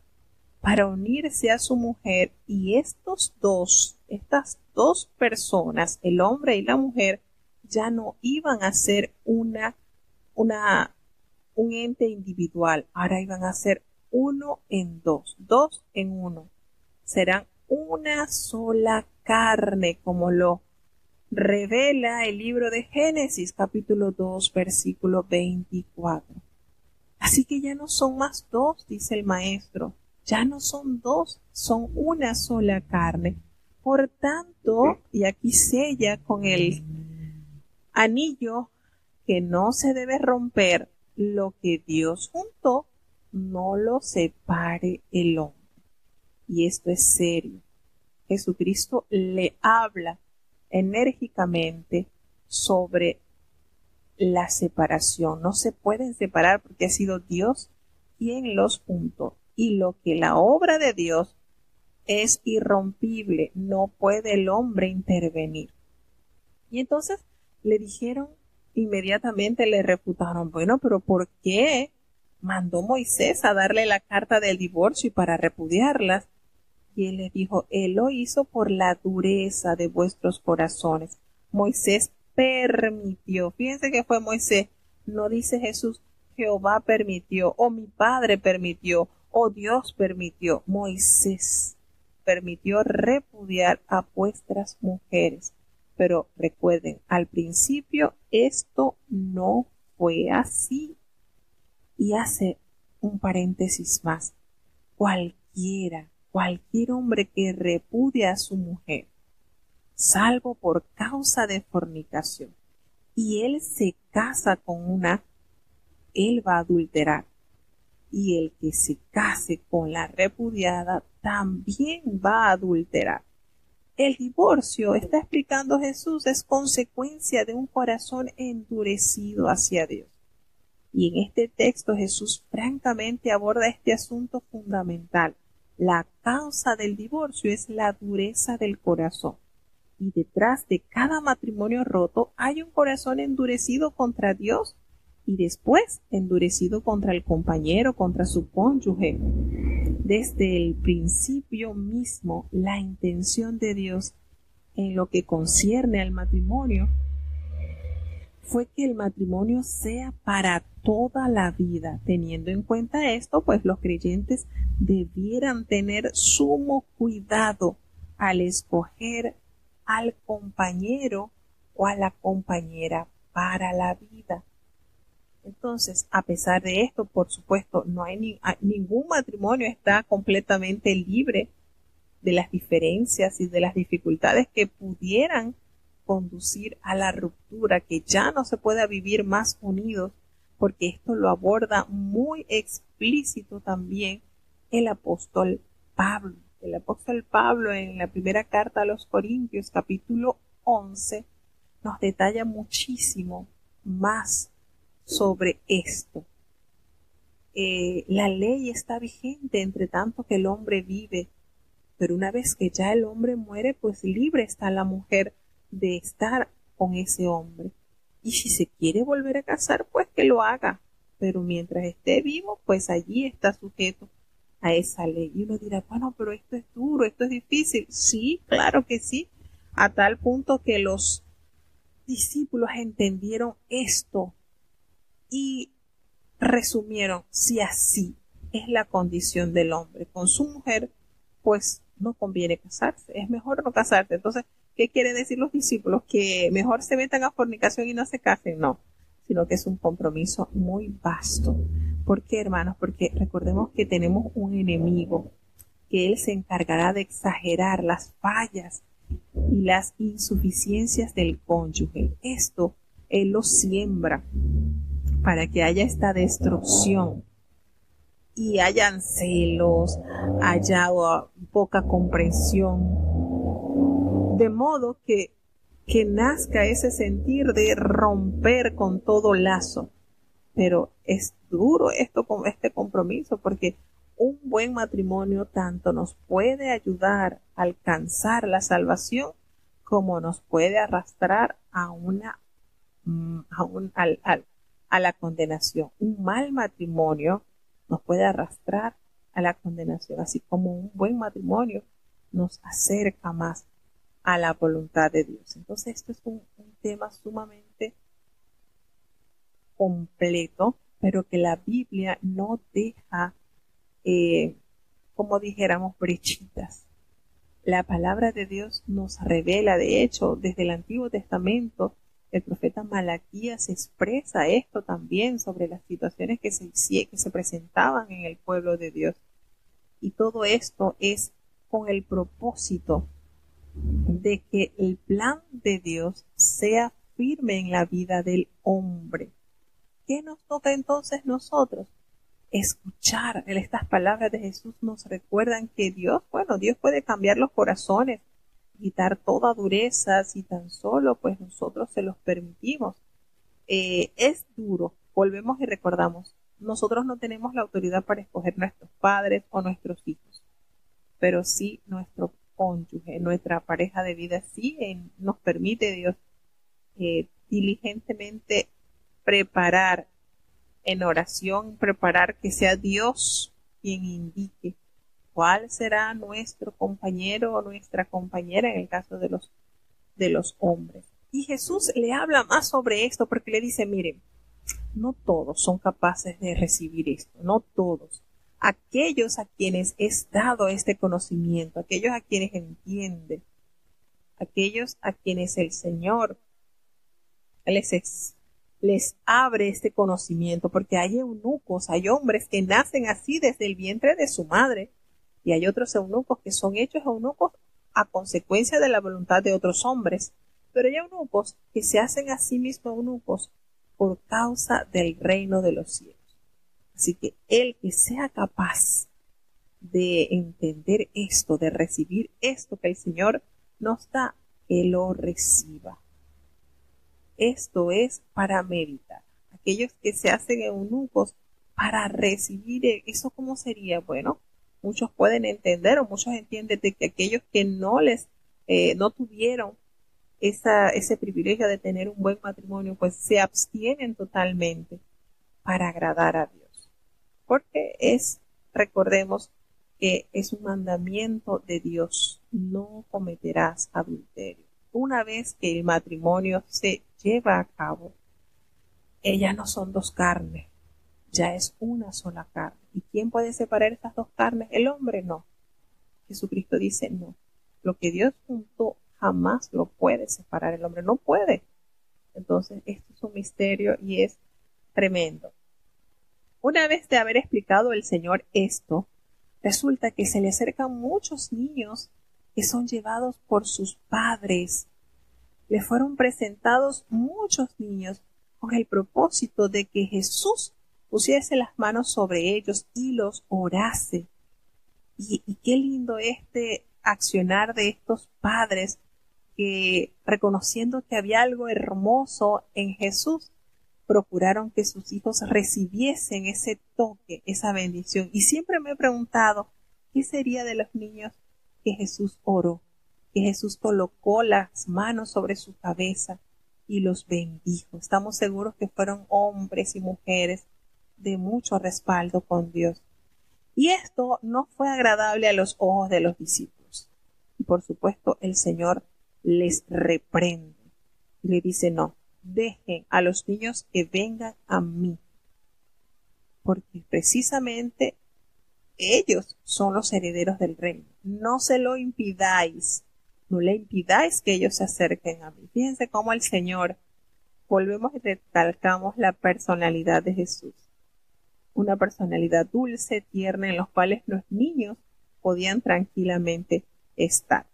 para unirse a su mujer, y estas dos personas, el hombre y la mujer, ya no iban a ser un ente individual, ahora iban a ser uno en dos en uno. Serán una sola carne, como lo revela el libro de Génesis, capítulo 2, versículo 24. Así que ya no son más dos, dice el maestro, ya no son dos, son una sola carne. Por tanto, y aquí sella con el anillo que no se debe romper, lo que Dios juntó, no lo separe el hombre. Y esto es serio. Jesucristo le habla enérgicamente sobre la separación. No se pueden separar porque ha sido Dios quien los juntó. Y lo que la obra de Dios es irrompible, no puede el hombre intervenir. Y entonces le dijeron, inmediatamente le refutaron, bueno, pero ¿por qué mandó Moisés a darle la carta del divorcio y para repudiarlas? Y él les dijo, él lo hizo por la dureza de vuestros corazones. Moisés permitió. Fíjense que fue Moisés. No dice Jesús, Jehová permitió, o mi padre permitió, o Dios permitió. Moisés permitió repudiar a vuestras mujeres. Pero recuerden, al principio esto no fue así. Y hace un paréntesis más. Cualquier hombre que repudia a su mujer, salvo por causa de fornicación, y él se casa con una, él va a adulterar. Y el que se case con la repudiada también va a adulterar. El divorcio, está explicando Jesús, es consecuencia de un corazón endurecido hacia Dios. Y en este texto Jesús francamente aborda este asunto fundamental. La causa del divorcio es la dureza del corazón. Y detrás de cada matrimonio roto hay un corazón endurecido contra Dios y después endurecido contra el compañero, contra su cónyuge. Desde el principio mismo, la intención de Dios en lo que concierne al matrimonio fue que el matrimonio sea para toda la vida. Teniendo en cuenta esto, pues los creyentes debieran tener sumo cuidado al escoger al compañero o a la compañera para la vida. Entonces, a pesar de esto, por supuesto, no hay ningún matrimonio está completamente libre de las diferencias y de las dificultades que pudieran conducir a la ruptura, que ya no se pueda vivir más unidos, porque esto lo aborda muy explícito también el apóstol Pablo. El apóstol Pablo en la primera carta a los Corintios, capítulo 11, nos detalla muchísimo más sobre esto. La ley está vigente entre tanto que el hombre vive, pero una vez que ya el hombre muere, pues libre está la mujer de estar con ese hombre. Y si se quiere volver a casar, pues que lo haga, pero mientras esté vivo, pues allí está sujeto a esa ley. Y uno dirá, bueno, pero esto es duro, esto es difícil. Sí, claro que sí, a tal punto que los discípulos entendieron esto y resumieron, si así es la condición del hombre con su mujer, pues no conviene casarse, es mejor no casarse. Entonces, ¿qué quieren decir los discípulos? ¿Que mejor se metan a fornicación y no se casen? No, sino que es un compromiso muy vasto. ¿Por qué, hermanos? Porque recordemos que tenemos un enemigo, que él se encargará de exagerar las fallas y las insuficiencias del cónyuge. Esto él lo siembra para que haya esta destrucción y hayan celos, haya poca comprensión, de modo que nazca ese sentir de romper con todo lazo. Pero es duro esto con este compromiso, porque un buen matrimonio tanto nos puede ayudar a alcanzar la salvación como nos puede arrastrar a la condenación. Un mal matrimonio nos puede arrastrar a la condenación, así como un buen matrimonio nos acerca más a la voluntad de Dios. Entonces esto es un tema sumamente completo, pero que la Biblia no deja, como dijéramos, brechitas. La palabra de Dios nos revela, de hecho, desde el Antiguo Testamento, el profeta Malaquías expresa esto también sobre las situaciones que se presentaban en el pueblo de Dios. Y todo esto es con el propósito de que el plan de Dios sea firme en la vida del hombre. ¿Qué nos toca entonces nosotros? Escuchar. Estas palabras de Jesús nos recuerdan que Dios puede cambiar los corazones, quitar toda dureza si tan solo pues nosotros se los permitimos. Es duro. Volvemos y recordamos, nosotros no tenemos la autoridad para escoger nuestros padres o nuestros hijos, pero sí nuestro cónyuge, nuestra pareja de vida, sí nos permite Dios diligentemente preparar en oración, preparar que sea Dios quien indique cuál será nuestro compañero o nuestra compañera en el caso de los hombres. Y Jesús le habla más sobre esto porque le dice, miren, no todos son capaces de recibir esto, no todos. Aquellos a quienes es dado este conocimiento, aquellos a quienes entienden, aquellos a quienes el Señor les abre este conocimiento, porque hay eunucos, hay hombres que nacen así desde el vientre de su madre, y hay otros eunucos que son hechos eunucos a consecuencia de la voluntad de otros hombres, pero hay eunucos que se hacen a sí mismos eunucos por causa del reino de los cielos. Así que el que sea capaz de entender esto, de recibir esto que el Señor nos da, que lo reciba. Esto es para meditar. Aquellos que se hacen eunucos para recibir eso, ¿cómo sería? Bueno, muchos pueden entender o muchos entienden de que aquellos que no tuvieron ese privilegio de tener un buen matrimonio, pues se abstienen totalmente para agradar a Dios. Porque recordemos que es un mandamiento de Dios, no cometerás adulterio. Una vez que el matrimonio se lleva a cabo, ellas no son dos carnes, ya es una sola carne. ¿Y quién puede separar estas dos carnes? El hombre no. Jesucristo dice no. Lo que Dios juntó jamás lo puede separar el hombre, no puede. Entonces esto es un misterio y es tremendo. Una vez de haber explicado el Señor esto, resulta que se le acercan muchos niños que son llevados por sus padres. Le fueron presentados muchos niños con el propósito de que Jesús pusiese las manos sobre ellos y los orase. Y qué lindo este accionar de estos padres que, reconociendo que había algo hermoso en Jesús, procuraron que sus hijos recibiesen ese toque, esa bendición. Y siempre me he preguntado, ¿qué sería de los niños que Jesús oró? Que Jesús colocó las manos sobre su cabeza y los bendijo. Estamos seguros que fueron hombres y mujeres de mucho respaldo con Dios. Y esto no fue agradable a los ojos de los discípulos. Y por supuesto el Señor les reprende. Y le dice, no, dejen a los niños que vengan a mí. Porque precisamente ellos son los herederos del reino. No se lo impidáis. No le impidáis que ellos se acerquen a mí. Fíjense cómo el Señor, volvemos y recalcamos la personalidad de Jesús. Una personalidad dulce, tierna, en los cuales los niños podían tranquilamente estar.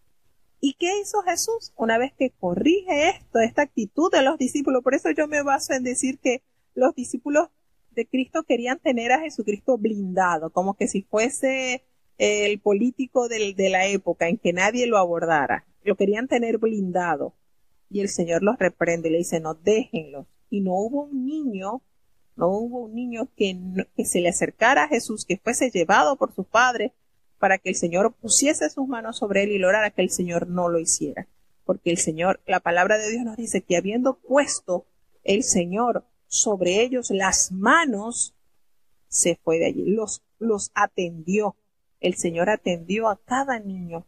¿Y qué hizo Jesús? Una vez que corrige esta actitud de los discípulos, por eso yo me baso en decir que los discípulos de Cristo querían tener a Jesucristo blindado, como que si fuese el político de la época en que nadie lo abordara. Lo querían tener blindado. Y el Señor los reprende y le dice, no, déjenlos. Y no hubo un niño que se le acercara a Jesús, que fuese llevado por sus padres para que el Señor pusiese sus manos sobre él y lo orara, que el Señor no lo hiciera. Porque el Señor, la palabra de Dios nos dice que habiendo puesto el Señor sobre ellos las manos, se fue de allí, los atendió. El Señor atendió a cada niño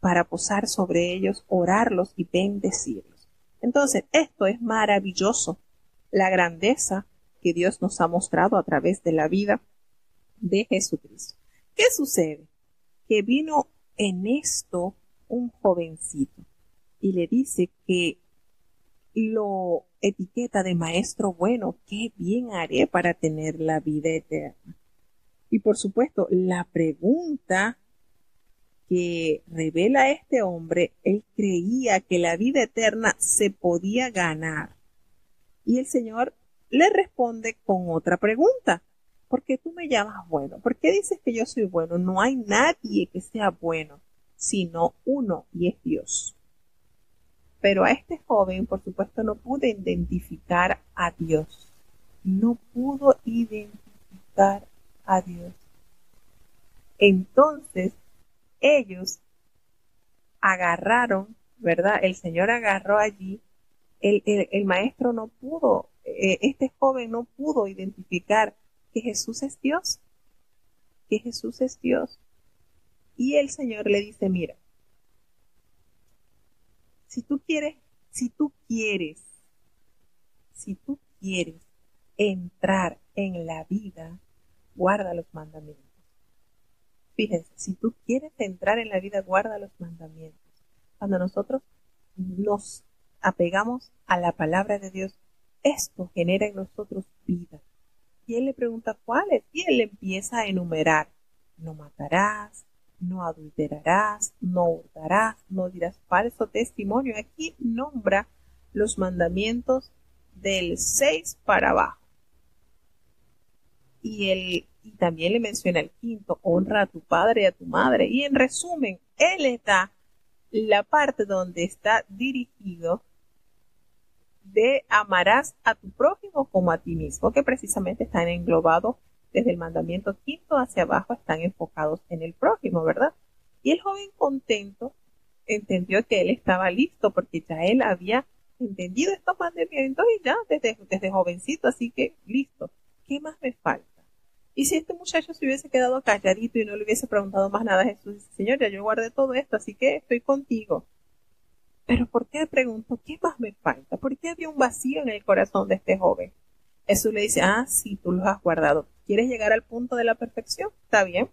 para posar sobre ellos, orarlos y bendecirlos. Entonces, esto es maravilloso, la grandeza que Dios nos ha mostrado a través de la vida de Jesucristo. ¿Qué sucede? Que vino en esto un jovencito y le dice que lo etiqueta de maestro bueno. ¿Qué bien haré para tener la vida eterna? Y por supuesto, la pregunta que revela este hombre, él creía que la vida eterna se podía ganar. Y el Señor le responde con otra pregunta. ¿Por qué tú me llamas bueno? ¿Por qué dices que yo soy bueno? No hay nadie que sea bueno, sino uno, y es Dios. Pero a este joven, por supuesto, no pudo identificar a Dios. No pudo identificar a Dios. Entonces, ellos agarraron, ¿verdad? El Señor agarró allí, el maestro no pudo, este joven no pudo identificar que Jesús es Dios, que Jesús es Dios. Y el Señor le dice, mira, si tú quieres entrar en la vida, guarda los mandamientos. Fíjense, si tú quieres entrar en la vida, guarda los mandamientos. Cuando nosotros nos apegamos a la palabra de Dios, esto genera en nosotros vida. Y él le pregunta cuáles, y él empieza a enumerar. No matarás, no adulterarás, no hurtarás, no dirás falso testimonio. Aquí nombra los mandamientos del 6 para abajo. Y también le menciona el quinto, honra a tu padre y a tu madre. Y en resumen, él está la parte donde está dirigido de amarás a tu prójimo como a ti mismo, que precisamente están englobados desde el mandamiento quinto hacia abajo, están enfocados en el prójimo, ¿verdad? Y el joven contento entendió que él estaba listo porque ya él había entendido estos mandamientos y ya desde jovencito, así que listo. ¿Qué más me falta? Y si este muchacho se hubiese quedado calladito y no le hubiese preguntado más nada a Jesús, dice, Señor, ya yo guardé todo esto, así que estoy contigo. Pero ¿por qué pregunto? ¿Qué más me falta? ¿Por qué había un vacío en el corazón de este joven? Jesús le dice, sí, tú los has guardado. ¿Quieres llegar al punto de la perfección? Está bien.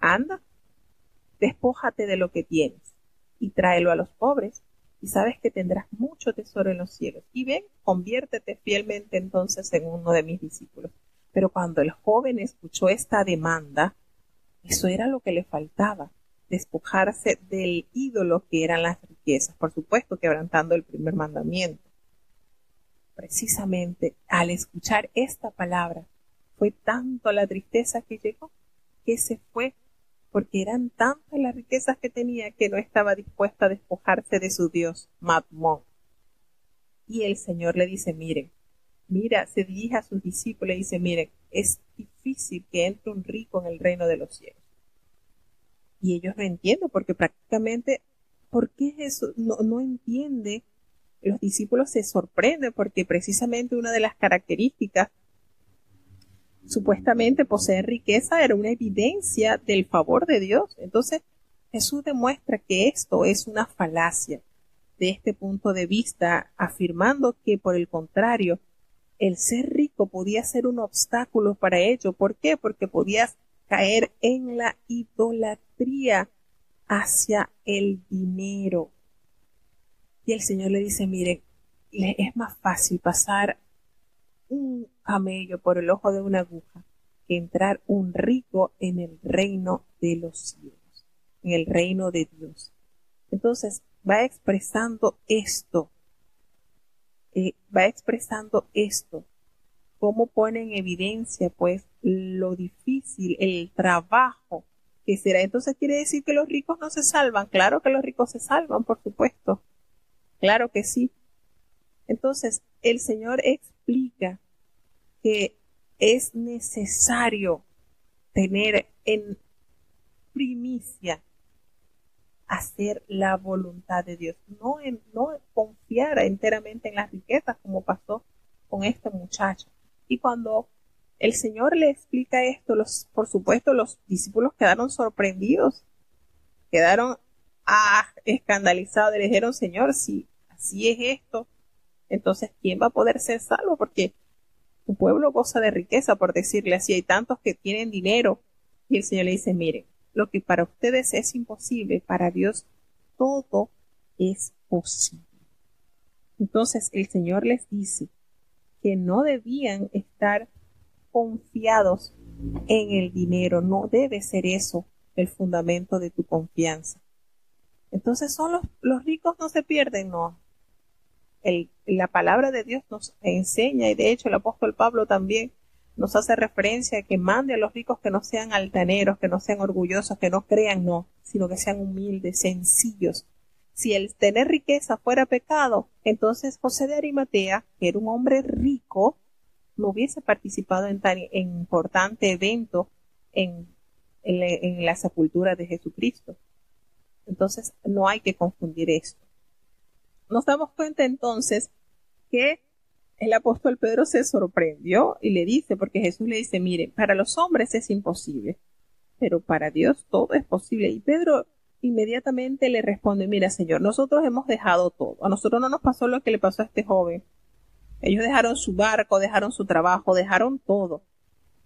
Anda, despójate de lo que tienes y tráelo a los pobres y sabes que tendrás mucho tesoro en los cielos. Y ven, conviértete fielmente entonces en uno de mis discípulos. Pero cuando el joven escuchó esta demanda, eso era lo que le faltaba, despojarse del ídolo que eran las riquezas, por supuesto quebrantando el primer mandamiento. precisamente al escuchar esta palabra, fue tanto la tristeza que llegó, que se fue, porque eran tantas las riquezas que tenía que no estaba dispuesta a despojarse de su Dios, Mamón. Y el Señor le dice, mira, se dirige a sus discípulos y dice, miren, es difícil que entre un rico en el reino de los cielos. Y ellos no entienden, porque prácticamente, ¿por qué eso? No entiende. Los discípulos se sorprenden porque precisamente una de las características supuestamente poseer riqueza era una evidencia del favor de Dios. Entonces Jesús demuestra que esto es una falacia de este punto de vista, afirmando que por el contrario, el ser rico podía ser un obstáculo para ello. ¿Por qué? Porque podías caer en la idolatría hacia el dinero. Y el Señor le dice, miren, es más fácil pasar un camello por el ojo de una aguja que entrar un rico en el reino de los cielos, en el reino de Dios. Entonces va expresando esto, cómo pone en evidencia pues lo difícil, el trabajo que será. Entonces quiere decir que los ricos no se salvan. Claro que los ricos se salvan, por supuesto. Claro que sí. Entonces el Señor explica que es necesario tener en primicia hacer la voluntad de Dios, no confiar enteramente en las riquezas como pasó con este muchacho. Y cuando el Señor le explica esto, por supuesto los discípulos quedaron sorprendidos, quedaron escandalizados, le dijeron, Señor, si así es esto, entonces ¿quién va a poder ser salvo? Porque tu pueblo goza de riqueza, por decirle así, hay tantos que tienen dinero. Y el Señor le dice, miren, lo que para ustedes es imposible, para Dios todo es posible. Entonces el Señor les dice que no debían estar confiados en el dinero, no debe ser eso el fundamento de tu confianza. Entonces son los ricos no se pierden, no. La palabra de Dios nos enseña, y de hecho el apóstol Pablo también nos hace referencia a que mande a los ricos que no sean altaneros, que no sean orgullosos, que no crean, no, sino que sean humildes, sencillos. Si el tener riqueza fuera pecado, entonces José de Arimatea, que era un hombre rico, no hubiese participado en tan importante evento en la sepultura de Jesucristo. Entonces no hay que confundir esto. Nos damos cuenta entonces que el apóstol Pedro se sorprendió y le dice, porque Jesús le dice, mire, para los hombres es imposible, pero para Dios todo es posible. Y Pedro inmediatamente le responde, mira, Señor, nosotros hemos dejado todo. A nosotros no nos pasó lo que le pasó a este joven. Ellos dejaron su barco, dejaron su trabajo, dejaron todo.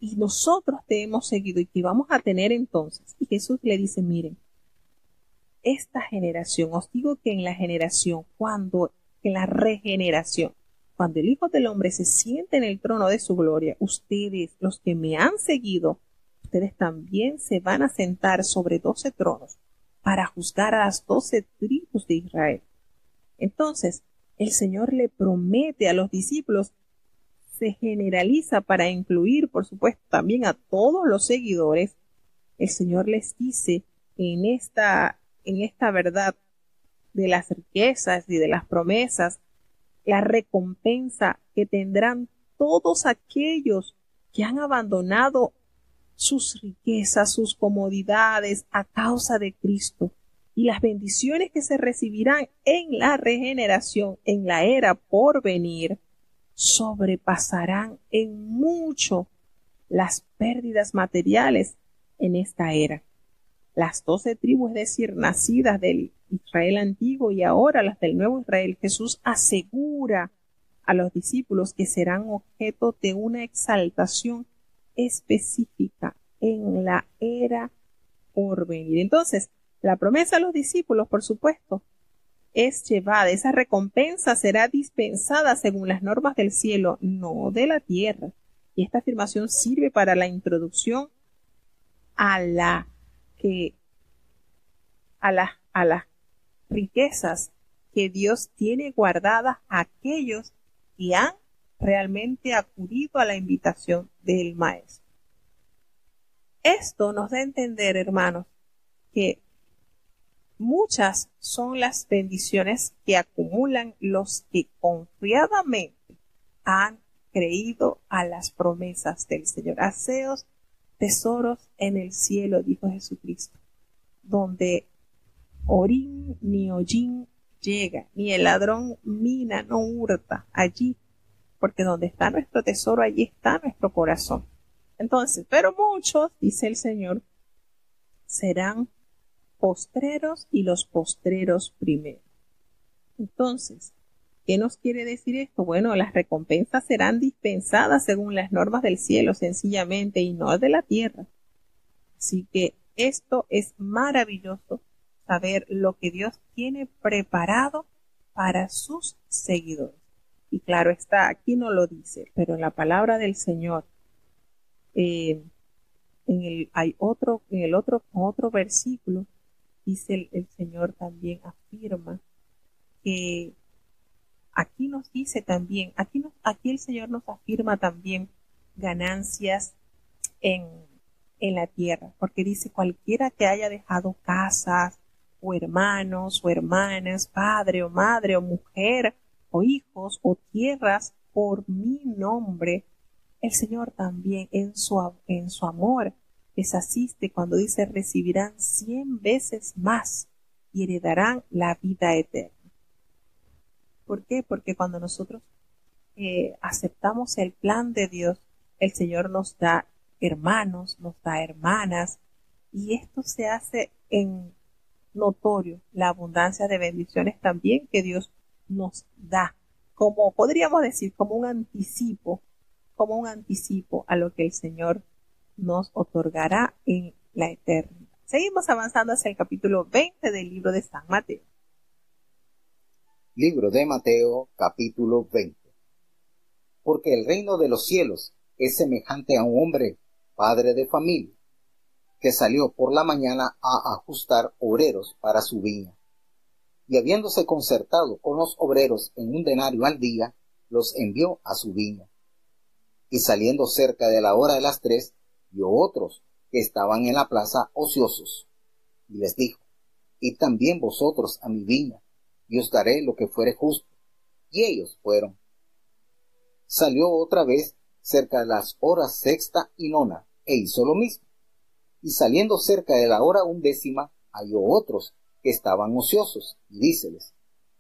Y nosotros te hemos seguido. ¿Y qué vamos a tener entonces? Y Jesús le dice, miren, esta generación, os digo que en la generación, en la regeneración, cuando el Hijo del Hombre se siente en el trono de su gloria, ustedes, los que me han seguido, ustedes también se van a sentar sobre 12 tronos para juzgar a las 12 tribus de Israel. Entonces, el Señor le promete a los discípulos, se generaliza para incluir, por supuesto, también a todos los seguidores. El Señor les dice en esta verdad de las riquezas y de las promesas, la recompensa que tendrán todos aquellos que han abandonado sus riquezas, sus comodidades a causa de Cristo, y las bendiciones que se recibirán en la regeneración, en la era por venir, sobrepasarán en mucho las pérdidas materiales en esta era. Las 12 tribus, es decir, nacidas del Israel antiguo y ahora las del nuevo Israel, Jesús asegura a los discípulos que serán objeto de una exaltación específica en la era por venir. Entonces, la promesa a los discípulos, por supuesto, es llevada, esa recompensa será dispensada según las normas del cielo, no de la tierra. Y esta afirmación sirve para la introducción a las riquezas que Dios tiene guardadas a aquellos que han realmente acudido a la invitación del Maestro. Esto nos da a entender, hermanos, que muchas son las bendiciones que acumulan los que confiadamente han creído a las promesas del Señor. Haceos tesoros en el cielo, dijo Jesucristo, donde orín ni hollín llega, ni el ladrón mina, no hurta allí, porque donde está nuestro tesoro, allí está nuestro corazón. Entonces, pero muchos, dice el Señor, serán postreros y los postreros primero. Entonces, ¿qué nos quiere decir esto? Bueno, las recompensas serán dispensadas según las normas del cielo, sencillamente, y no de la tierra. Así que esto es maravilloso, saber lo que Dios tiene preparado para sus seguidores. Y claro está, aquí no lo dice, pero en la palabra del Señor, hay otro versículo, dice el Señor también afirma que aquí nos dice también, aquí el Señor nos afirma también ganancias en la tierra, porque dice cualquiera que haya dejado casas, o hermanos, o hermanas, padre o madre, o mujer, o hijos, o tierras, por mi nombre, el Señor también en su amor les asiste cuando dice recibirán 100 veces más y heredarán la vida eterna. ¿Por qué? Porque cuando nosotros aceptamos el plan de Dios, el Señor nos da hermanos, nos da hermanas, y esto se hace en notorio la abundancia de bendiciones también que Dios nos da, como podríamos decir, como un anticipo a lo que el Señor nos otorgará en la eternidad. Seguimos avanzando hacia el capítulo 20 del libro de San Mateo. Libro de Mateo, capítulo 20. Porque el reino de los cielos es semejante a un hombre, padre de familia, que salió por la mañana a ajustar obreros para su viña. Y habiéndose concertado con los obreros en un denario al día, los envió a su viña. Y saliendo cerca de la hora de las 3, vio otros que estaban en la plaza ociosos. Y les dijo, id también vosotros a mi viña, y os daré lo que fuere justo. Y ellos fueron. Salió otra vez cerca de las horas 6ª y 9ª, e hizo lo mismo. Y saliendo cerca de la hora 11ª, halló otros que estaban ociosos, y díceles,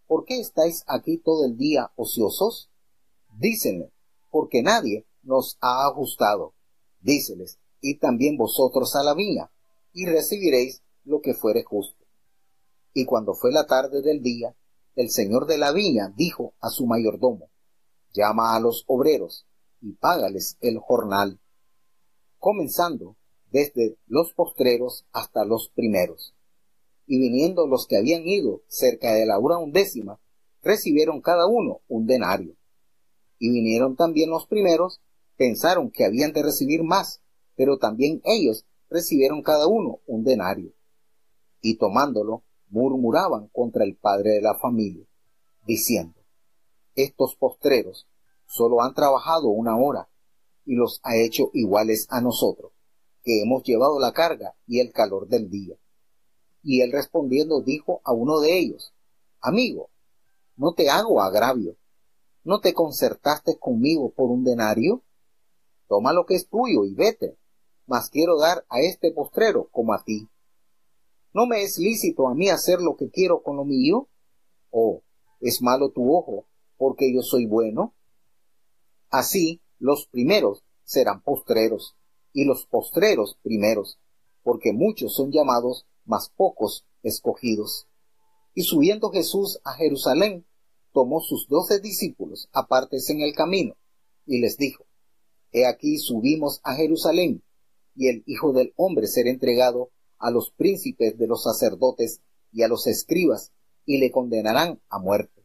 ¿por qué estáis aquí todo el día ociosos? Dícenle, porque nadie nos ha ajustado. Díceles, id también vosotros a la viña, y recibiréis lo que fuere justo. Y cuando fue la tarde del día, el señor de la viña dijo a su mayordomo, llama a los obreros, y págales el jornal, comenzando desde los postreros hasta los primeros. Y viniendo los que habían ido cerca de la hora 11ª, recibieron cada uno un denario. Y vinieron también los primeros, pensaron que habían de recibir más, pero también ellos recibieron cada uno un denario. Y tomándolo, murmuraban contra el padre de la familia, diciendo, estos postreros solo han trabajado 1 hora, y los ha hecho iguales a nosotros, que hemos llevado la carga y el calor del día. Y él respondiendo dijo a uno de ellos, amigo, no te hago agravio, ¿no te concertaste conmigo por un denario? Toma lo que es tuyo y vete, mas quiero dar a este postrero como a ti. ¿No me es lícito a mí hacer lo que quiero con lo mío? ¿O es malo tu ojo porque yo soy bueno? Así los primeros serán postreros, y los postreros primeros, porque muchos son llamados, mas pocos escogidos. Y subiendo Jesús a Jerusalén, tomó sus 12 discípulos apartes en el camino, y les dijo, he aquí subimos a Jerusalén, y el Hijo del Hombre será entregado a los príncipes de los sacerdotes y a los escribas, y le condenarán a muerte.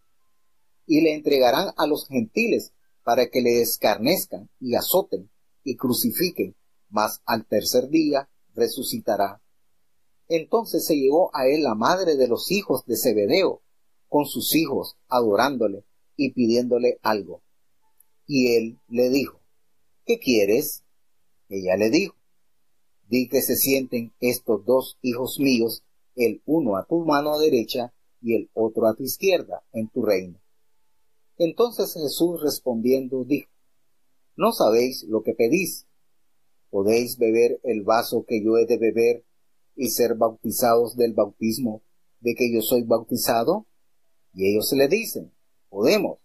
Y le entregarán a los gentiles para que le escarnezcan y azoten y crucifiquen, mas al tercer día resucitará. Entonces se llegó a él la madre de los hijos de Zebedeo, con sus hijos, adorándole y pidiéndole algo. Y él le dijo: ¿qué quieres? Ella le dijo: di que se sienten estos dos hijos míos, el uno a tu mano derecha y el otro a tu izquierda, en tu reino. Entonces Jesús respondiendo dijo: no sabéis lo que pedís. ¿Podéis beber el vaso que yo he de beber y ser bautizados del bautismo de que yo soy bautizado? Y ellos le dicen: podemos.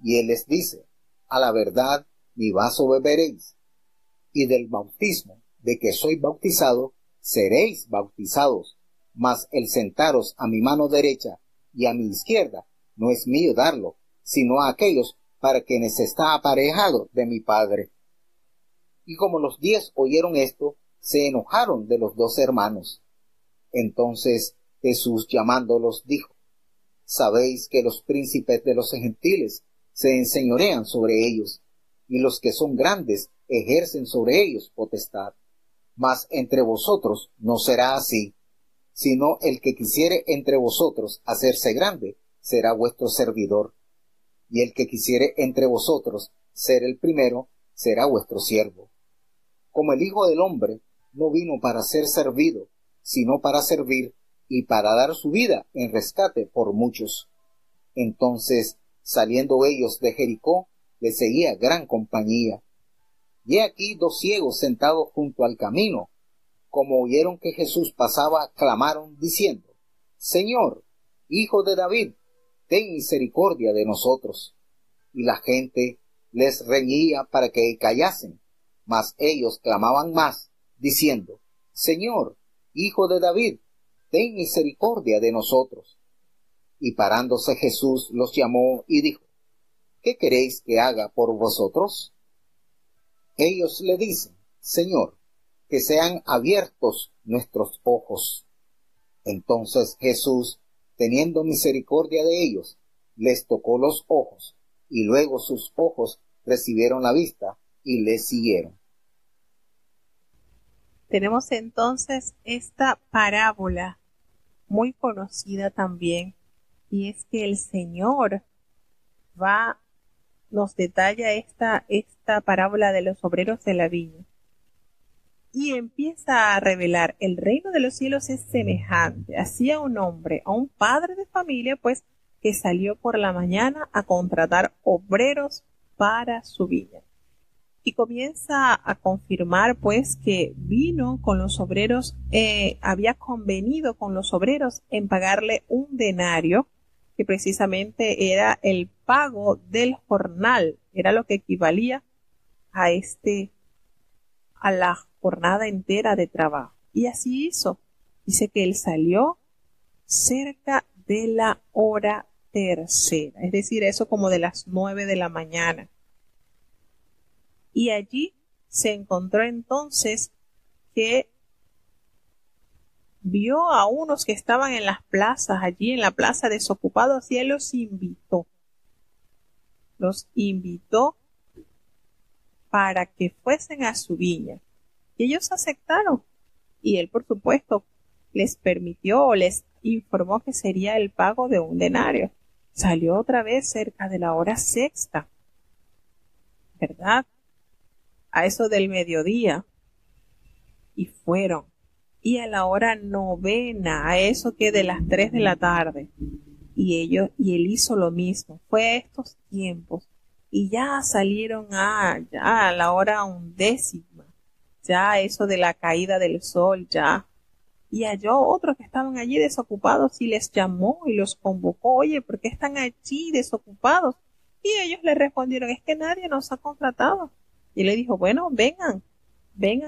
Y él les dice: a la verdad, mi vaso beberéis, y del bautismo de que soy bautizado seréis bautizados, mas el sentaros a mi mano derecha y a mi izquierda no es mío darlo, sino a aquellos para quienes está aparejado de mi Padre. Y como los 10 oyeron esto, se enojaron de los 2 hermanos. Entonces Jesús llamándolos dijo: sabéis que los príncipes de los gentiles se enseñorean sobre ellos, y los que son grandes ejercen sobre ellos potestad. Mas entre vosotros no será así, sino el que quisiere entre vosotros hacerse grande será vuestro servidor, y el que quisiere entre vosotros ser el primero será vuestro siervo. Como el Hijo del Hombre no vino para ser servido, sino para servir y para dar su vida en rescate por muchos. Entonces, saliendo ellos de Jericó, le seguía gran compañía. Y he aquí 2 ciegos sentados junto al camino. Como oyeron que Jesús pasaba, clamaron diciendo: Señor, Hijo de David, ten misericordia de nosotros. Y la gente les reñía para que callasen, mas ellos clamaban más, diciendo: Señor, Hijo de David, ten misericordia de nosotros. Y parándose Jesús los llamó y dijo: ¿qué queréis que haga por vosotros? Ellos le dicen: Señor, que sean abiertos nuestros ojos. Entonces Jesús, teniendo misericordia de ellos, les tocó los ojos, y luego sus ojos recibieron la vista y le siguieron. Tenemos entonces esta parábola muy conocida también, y es que el Señor nos detalla esta parábola de los obreros de la viña y empieza a revelar: el reino de los cielos es semejante así a un hombre, a un padre de familia, pues, que salió por la mañana a contratar obreros para su viña. Y comienza a confirmar, pues, que vino con los obreros, había convenido con los obreros en pagarle un denario, que precisamente era el pago del jornal, era lo que equivalía a la jornada entera de trabajo. Y así hizo. Dice que él salió cerca de la hora tercera, es decir, eso como de las 9 de la mañana. Y allí se encontró entonces que vio a unos que estaban en las plazas, allí en la plaza desocupados, y él los invitó para que fuesen a su viña. Y ellos aceptaron. Y él, por supuesto, les permitió o les informó que sería el pago de un denario. Salió otra vez cerca de la hora sexta, ¿verdad? A eso del mediodía. Y fueron. Y a la hora novena, a eso que de las 3 de la tarde. Y él hizo lo mismo. Fue a estos tiempos. Y ya salieron ya a la hora 11, ya eso de la caída del sol, ya. Y halló otros que estaban allí desocupados y les llamó y los convocó: oye, ¿por qué están allí desocupados? Y ellos le respondieron: es que nadie nos ha contratado. Y le dijo: bueno, vengan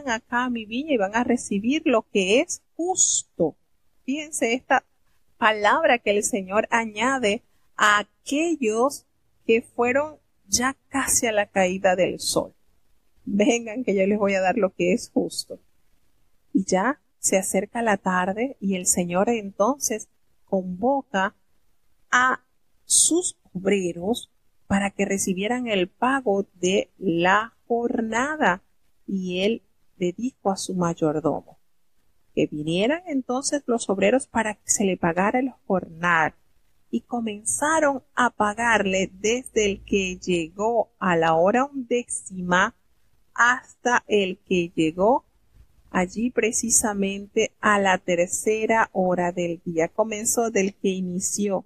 acá a mi viña y van a recibir lo que es justo. Fíjense esta palabra que el Señor añade a aquellos que fueron ya casi a la caída del sol. Vengan que yo les voy a dar lo que es justo. Y ya se acerca la tarde y el Señor entonces convoca a sus obreros para que recibieran el pago de la jornada. Y él le dijo a su mayordomo que vinieran entonces los obreros para que se le pagara el jornal. y comenzaron a pagarle desde el que llegó a la hora 11 hasta el que llegó allí precisamente a la 3 hora del día. Comenzó del que inició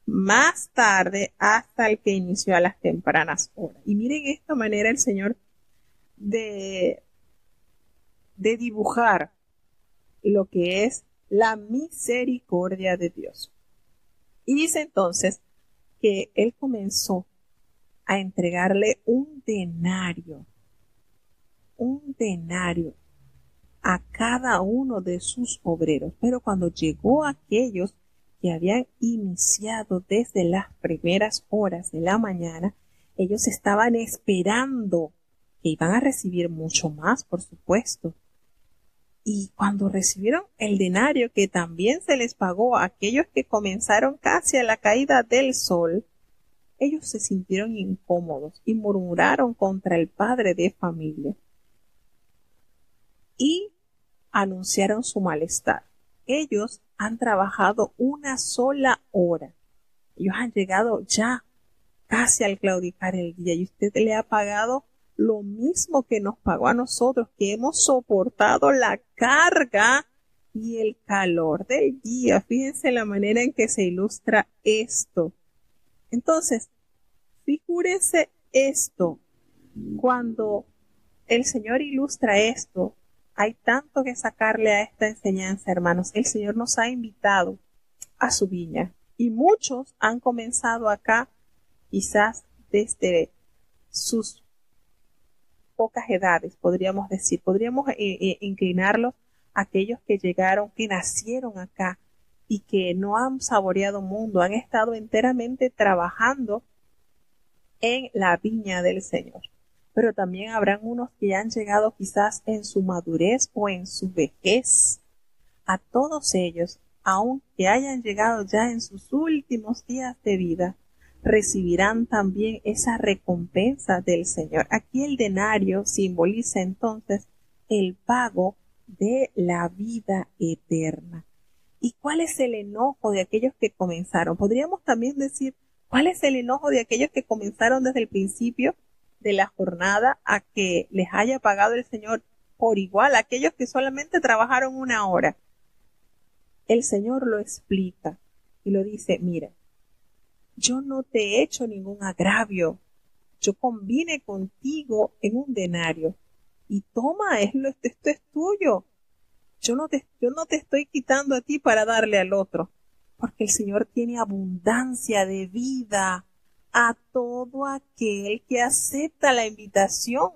más tarde hasta el que inició a las tempranas horas. Y miren esta manera el Señor de dibujar lo que es la misericordia de Dios. Y dice entonces que Él comenzó a entregarle un denario a cada uno de sus obreros. Pero cuando llegó a aquellos que habían iniciado desde las primeras horas de la mañana, ellos estaban esperando que iban a recibir mucho más, por supuesto. Y cuando recibieron el denario que también se les pagó a aquellos que comenzaron casi a la caída del sol, ellos se sintieron incómodos y murmuraron contra el padre de familia y anunciaron su malestar. Ellos han trabajado una sola hora. Ellos han llegado ya casi al claudicar el día y usted le ha pagado lo mismo que nos pagó a nosotros, que hemos soportado la carga y el calor del día. Fíjense la manera en que se ilustra esto. Entonces, figúrese esto. Cuando el Señor ilustra esto, hay tanto que sacarle a esta enseñanza, hermanos. El Señor nos ha invitado a su viña y muchos han comenzado acá, quizás desde sus pocas edades, podríamos decir. Podríamos inclinarlos a aquellos que llegaron, que nacieron acá y que no han saboreado mundo, han estado enteramente trabajando en la viña del Señor. Pero también habrán unos que han llegado quizás en su madurez o en su vejez. A todos ellos, aunque hayan llegado ya en sus últimos días de vida, recibirán también esa recompensa del Señor. Aquí el denario simboliza entonces el pago de la vida eterna. ¿Y cuál es el enojo de aquellos que comenzaron? Podríamos también decir, ¿cuál es el enojo de aquellos que comenzaron desde el principio de la jornada a que les haya pagado el Señor por igual, aquellos que solamente trabajaron una hora? El Señor lo explica y lo dice, mira, yo no te he hecho ningún agravio, yo convine contigo en un denario y toma, esto es tuyo. Yo no te estoy quitando a ti para darle al otro, porque el Señor tiene abundancia de vida a todo aquel que acepta la invitación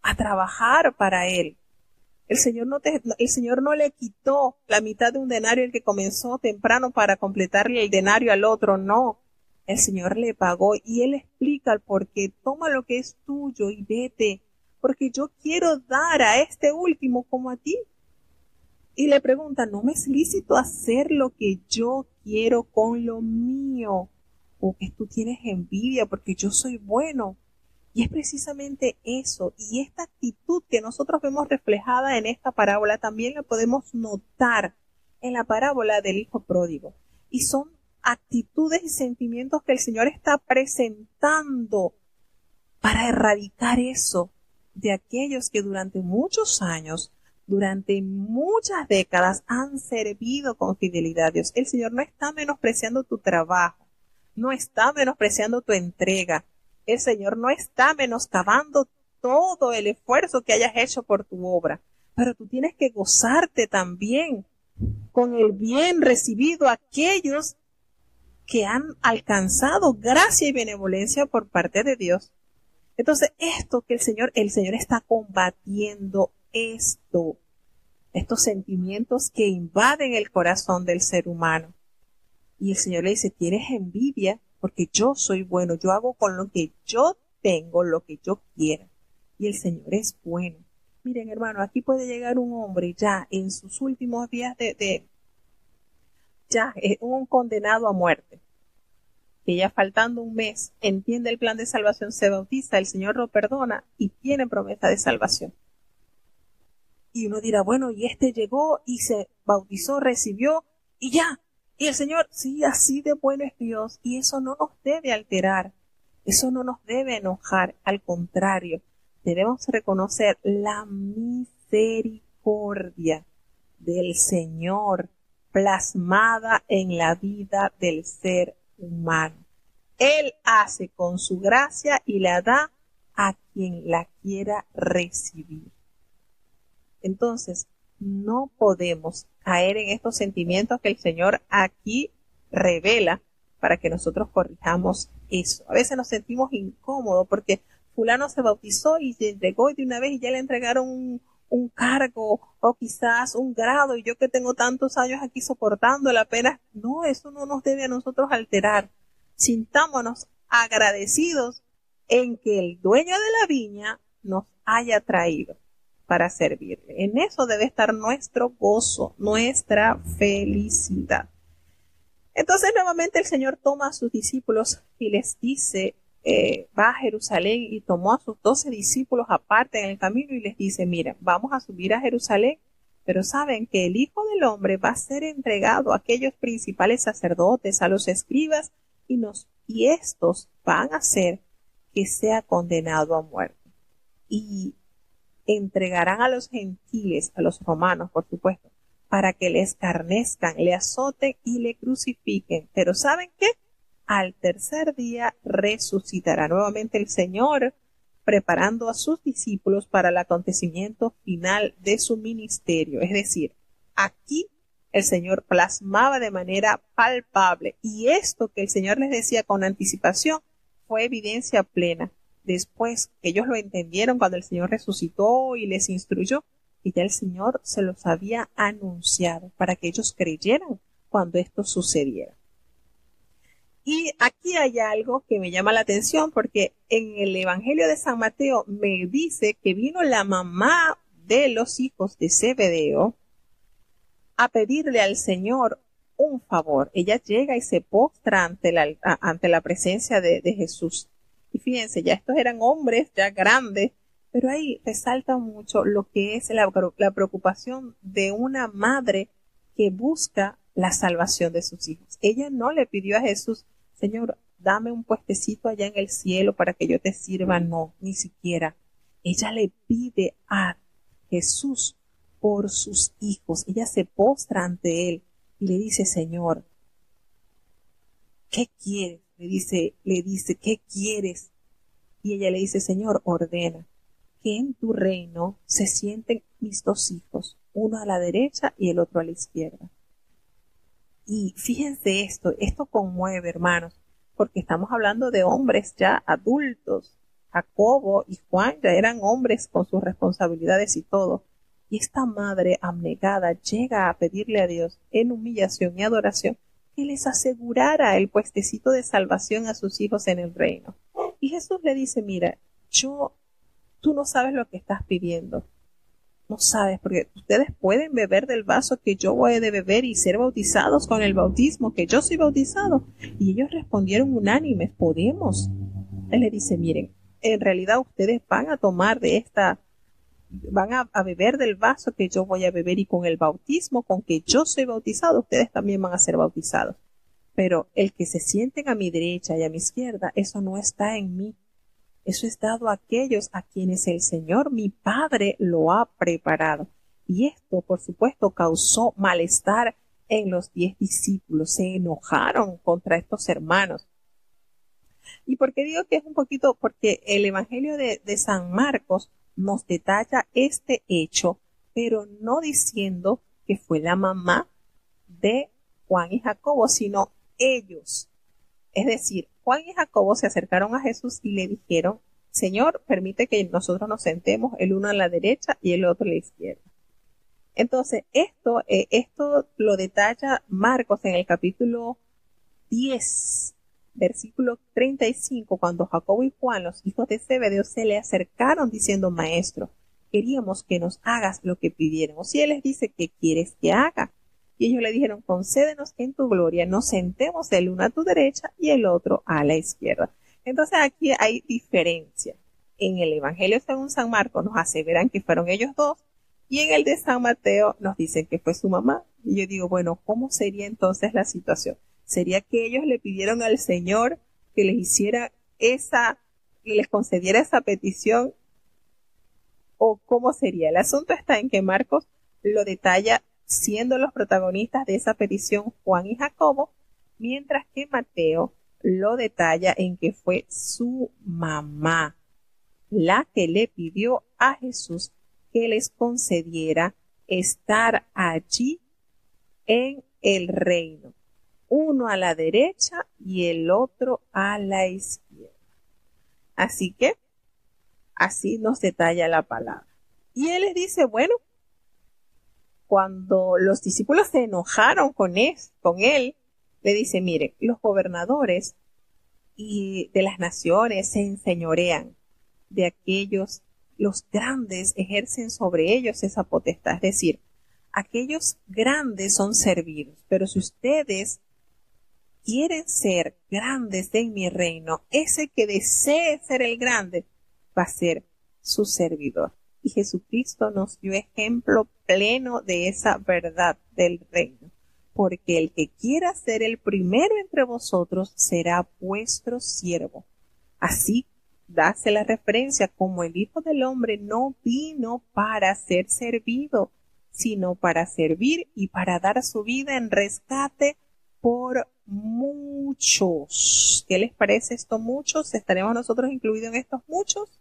a trabajar para Él. El Señor no le quitó la mitad de un denario el que comenzó temprano para completarle el denario al otro, no. El Señor le pagó y Él explica el por qué. Toma lo que es tuyo y vete, porque yo quiero dar a este último como a ti. Y le pregunta, ¿no me es lícito hacer lo que yo quiero con lo mío? ¿O que tú tienes envidia porque yo soy bueno? Y es precisamente eso. Y esta actitud que nosotros vemos reflejada en esta parábola también la podemos notar en la parábola del hijo pródigo. Y son actitudes y sentimientos que el Señor está presentando para erradicar eso de aquellos que durante muchos años, durante muchas décadas han servido con fidelidad a Dios. El Señor no está menospreciando tu trabajo, no está menospreciando tu entrega. El Señor no está menoscabando todo el esfuerzo que hayas hecho por tu obra, pero tú tienes que gozarte también con el bien recibido a aquellos que han alcanzado gracia y benevolencia por parte de Dios. Entonces, esto que el Señor está combatiendo estos sentimientos que invaden el corazón del ser humano. Y el Señor le dice, tienes envidia porque yo soy bueno, yo hago con lo que yo tengo, lo que yo quiera. Y el Señor es bueno. Miren, hermano, aquí puede llegar un hombre ya en sus últimos días ya es un condenado a muerte, que ya faltando un mes entiende el plan de salvación, se bautiza, el Señor lo perdona y tiene promesa de salvación. Y uno dirá, bueno, y este llegó y se bautizó, recibió y ya, Y el Señor, sí, así de bueno es Dios, y eso no nos debe alterar, eso no nos debe enojar, al contrario, debemos reconocer la misericordia del Señor plasmada en la vida del ser humano. Él hace con su gracia y la da a quien la quiera recibir. Entonces, no podemos caer en estos sentimientos que el Señor aquí revela para que nosotros corrijamos eso. A veces nos sentimos incómodos porque fulano se bautizó y se entregó y de una vez y ya le entregaron un cargo o quizás un grado y yo que tengo tantos años aquí soportando la pena. No, eso no nos debe a nosotros alterar. Sintámonos agradecidos en que el dueño de la viña nos haya traído para servirle. En eso debe estar nuestro gozo, nuestra felicidad. Entonces nuevamente el Señor toma a sus discípulos y les dice, va a Jerusalén, y tomó a sus 12 discípulos aparte en el camino y les dice, mira, vamos a subir a Jerusalén, pero saben que el Hijo del Hombre va a ser entregado a aquellos principales sacerdotes, a los escribas, y estos van a hacer que sea condenado a muerte. Y entregarán a los gentiles, a los romanos, por supuesto, para que le escarnezcan, le azoten y le crucifiquen. Pero ¿saben qué? Al tercer día resucitará. Nuevamente el Señor preparando a sus discípulos para el acontecimiento final de su ministerio. Es decir, aquí el Señor plasmaba de manera palpable, y esto que el Señor les decía con anticipación fue evidencia plena. Después que ellos lo entendieron cuando el Señor resucitó y les instruyó, y ya el Señor se los había anunciado para que ellos creyeran cuando esto sucediera. Y aquí hay algo que me llama la atención, porque en el Evangelio de San Mateo me dice que vino la mamá de los hijos de Zebedeo a pedirle al Señor un favor. Ella llega y se postra ante la presencia de Jesús. Y fíjense, ya estos eran hombres ya grandes, pero ahí resalta mucho lo que es la preocupación de una madre que busca la salvación de sus hijos. Ella no le pidió a Jesús, Señor, dame un puestecito allá en el cielo para que yo te sirva. No, ni siquiera. Ella le pide a Jesús por sus hijos. Ella se postra ante él y le dice, Señor, ¿qué quieres? Le dice, ¿qué quieres? Y ella le dice, Señor, ordena que en tu reino se sienten mis 2 hijos, uno a la derecha y el otro a la izquierda. Y fíjense esto conmueve, hermanos, porque estamos hablando de hombres ya adultos. Jacobo y Juan ya eran hombres con sus responsabilidades y todo. Y esta madre abnegada llega a pedirle a Dios en humillación y adoración que les asegurara el puestecito de salvación a sus hijos en el reino. Y Jesús le dice, mira, tú no sabes lo que estás pidiendo. No sabes, porque ustedes pueden beber del vaso que yo voy a beber y ser bautizados con el bautismo que yo soy bautizado. Y ellos respondieron unánimes, podemos. Él le dice, miren, en realidad ustedes van a tomar van a beber del vaso que yo voy a beber, y con el bautismo con que yo soy bautizado, ustedes también van a ser bautizados. Pero el que se sienten a mi derecha y a mi izquierda, eso no está en mí. Eso es dado a aquellos a quienes el Señor, mi Padre, lo ha preparado. Y esto, por supuesto, causó malestar en los 10 discípulos. Se enojaron contra estos hermanos. ¿Y por qué digo que es un poquito? Porque el Evangelio de San Marcos nos detalla este hecho, pero no diciendo que fue la mamá de Juan y Jacobo, sino ellos. Es decir, Juan y Jacobo se acercaron a Jesús y le dijeron, Señor, permite que nosotros nos sentemos el uno a la derecha y el otro a la izquierda. Entonces, esto lo detalla Marcos en el capítulo 10, versículo 35, cuando Jacobo y Juan, los hijos de Zebedeo, se le acercaron diciendo, Maestro, queríamos que nos hagas lo que pidiéramos. Y él les dice, ¿qué quieres que haga? Y ellos le dijeron, concédenos que en tu gloria nos sentemos el uno a tu derecha y el otro a la izquierda. Entonces aquí hay diferencia. En el Evangelio según San Marcos nos aseveran que fueron ellos dos, y en el de San Mateo nos dicen que fue su mamá. Y yo digo, bueno, ¿cómo sería entonces la situación? ¿Sería que ellos le pidieron al Señor que les hiciera que les concediera esa petición? ¿O cómo sería? El asunto está en que Marcos lo detalla siendo los protagonistas de esa petición Juan y Jacobo, mientras que Mateo lo detalla en que fue su mamá la que le pidió a Jesús que les concediera estar allí en el reino, uno a la derecha y el otro a la izquierda. Así que así nos detalla la palabra. Y él les dice, bueno, cuando los discípulos se enojaron con él, le dice, mire, los gobernadores y de las naciones se enseñorean de aquellos, los grandes ejercen sobre ellos esa potestad. Es decir, aquellos grandes son servidos, pero si ustedes quieren ser grandes en mi reino, ese que desee ser el grande va a ser su servidor. Y Jesucristo nos dio ejemplo pleno de esa verdad del reino. Porque el que quiera ser el primero entre vosotros será vuestro siervo. Así dase la referencia como el Hijo del Hombre no vino para ser servido, sino para servir y para dar su vida en rescate por muchos. ¿Qué les parece esto muchos? ¿Estaremos nosotros incluidos en estos muchos?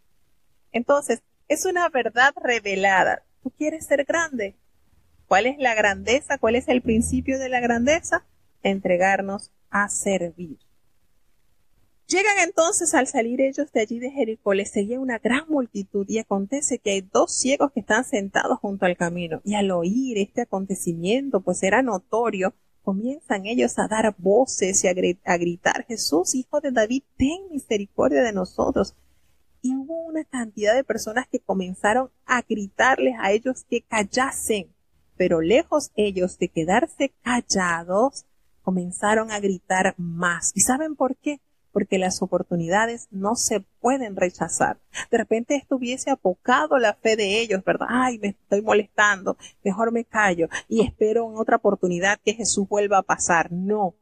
Entonces, es una verdad revelada. ¿Tú quieres ser grande? ¿Cuál es la grandeza? ¿Cuál es el principio de la grandeza? Entregarnos a servir. Llegan entonces al salir ellos de allí de Jericó, les seguía una gran multitud y acontece que hay 2 ciegos que están sentados junto al camino. Y al oír este acontecimiento, pues era notorio, comienzan ellos a dar voces y a gritar, Jesús, Hijo de David, ten misericordia de nosotros. Y hubo una cantidad de personas que comenzaron a gritarles a ellos que callasen, pero lejos ellos de quedarse callados, comenzaron a gritar más. ¿Y saben por qué? Porque las oportunidades no se pueden rechazar. De repente esto hubiese apocado la fe de ellos, ¿verdad? Ay, me estoy molestando, mejor me callo y espero en otra oportunidad que Jesús vuelva a pasar. No,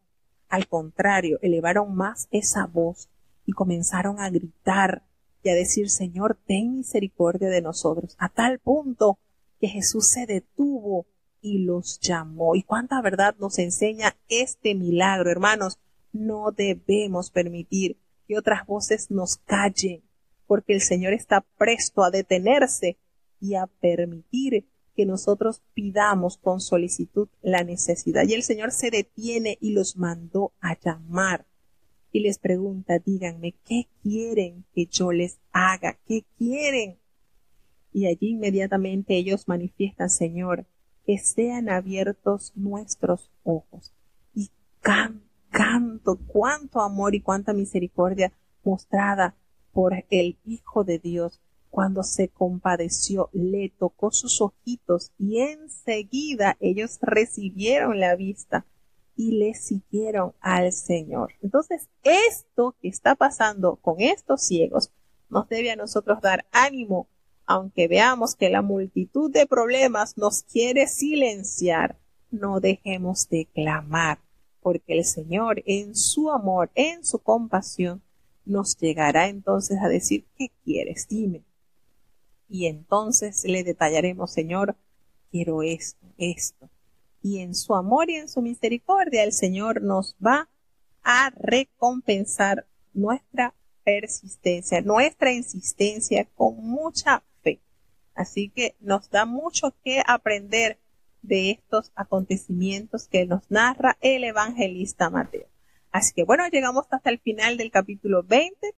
al contrario, elevaron más esa voz y comenzaron a gritar y a decir, Señor, ten misericordia de nosotros, a tal punto que Jesús se detuvo y los llamó. ¿Y cuánta verdad nos enseña este milagro, hermanos? No debemos permitir que otras voces nos callen, porque el Señor está presto a detenerse y a permitir que nosotros pidamos con solicitud la necesidad. Y el Señor se detiene y los mandó a llamar. Y les pregunta, díganme, ¿qué quieren que yo les haga? ¿Qué quieren? Y allí inmediatamente ellos manifiestan, Señor, que sean abiertos nuestros ojos. Y cuánto amor y cuánta misericordia mostrada por el Hijo de Dios cuando se compadeció, le tocó sus ojitos y enseguida ellos recibieron la vista y le siguieron al Señor. Entonces, esto que está pasando con estos ciegos nos debe a nosotros dar ánimo, aunque veamos que la multitud de problemas nos quiere silenciar. No dejemos de clamar, porque el Señor en su amor, en su compasión, nos llegará entonces a decir, ¿qué quieres? Dime. Y entonces le detallaremos, Señor, quiero esto. Y en su amor y en su misericordia, el Señor nos va a recompensar nuestra persistencia, nuestra insistencia con mucha fe. Así que nos da mucho que aprender de estos acontecimientos que nos narra el evangelista Mateo. Así que bueno, llegamos hasta el final del capítulo 20.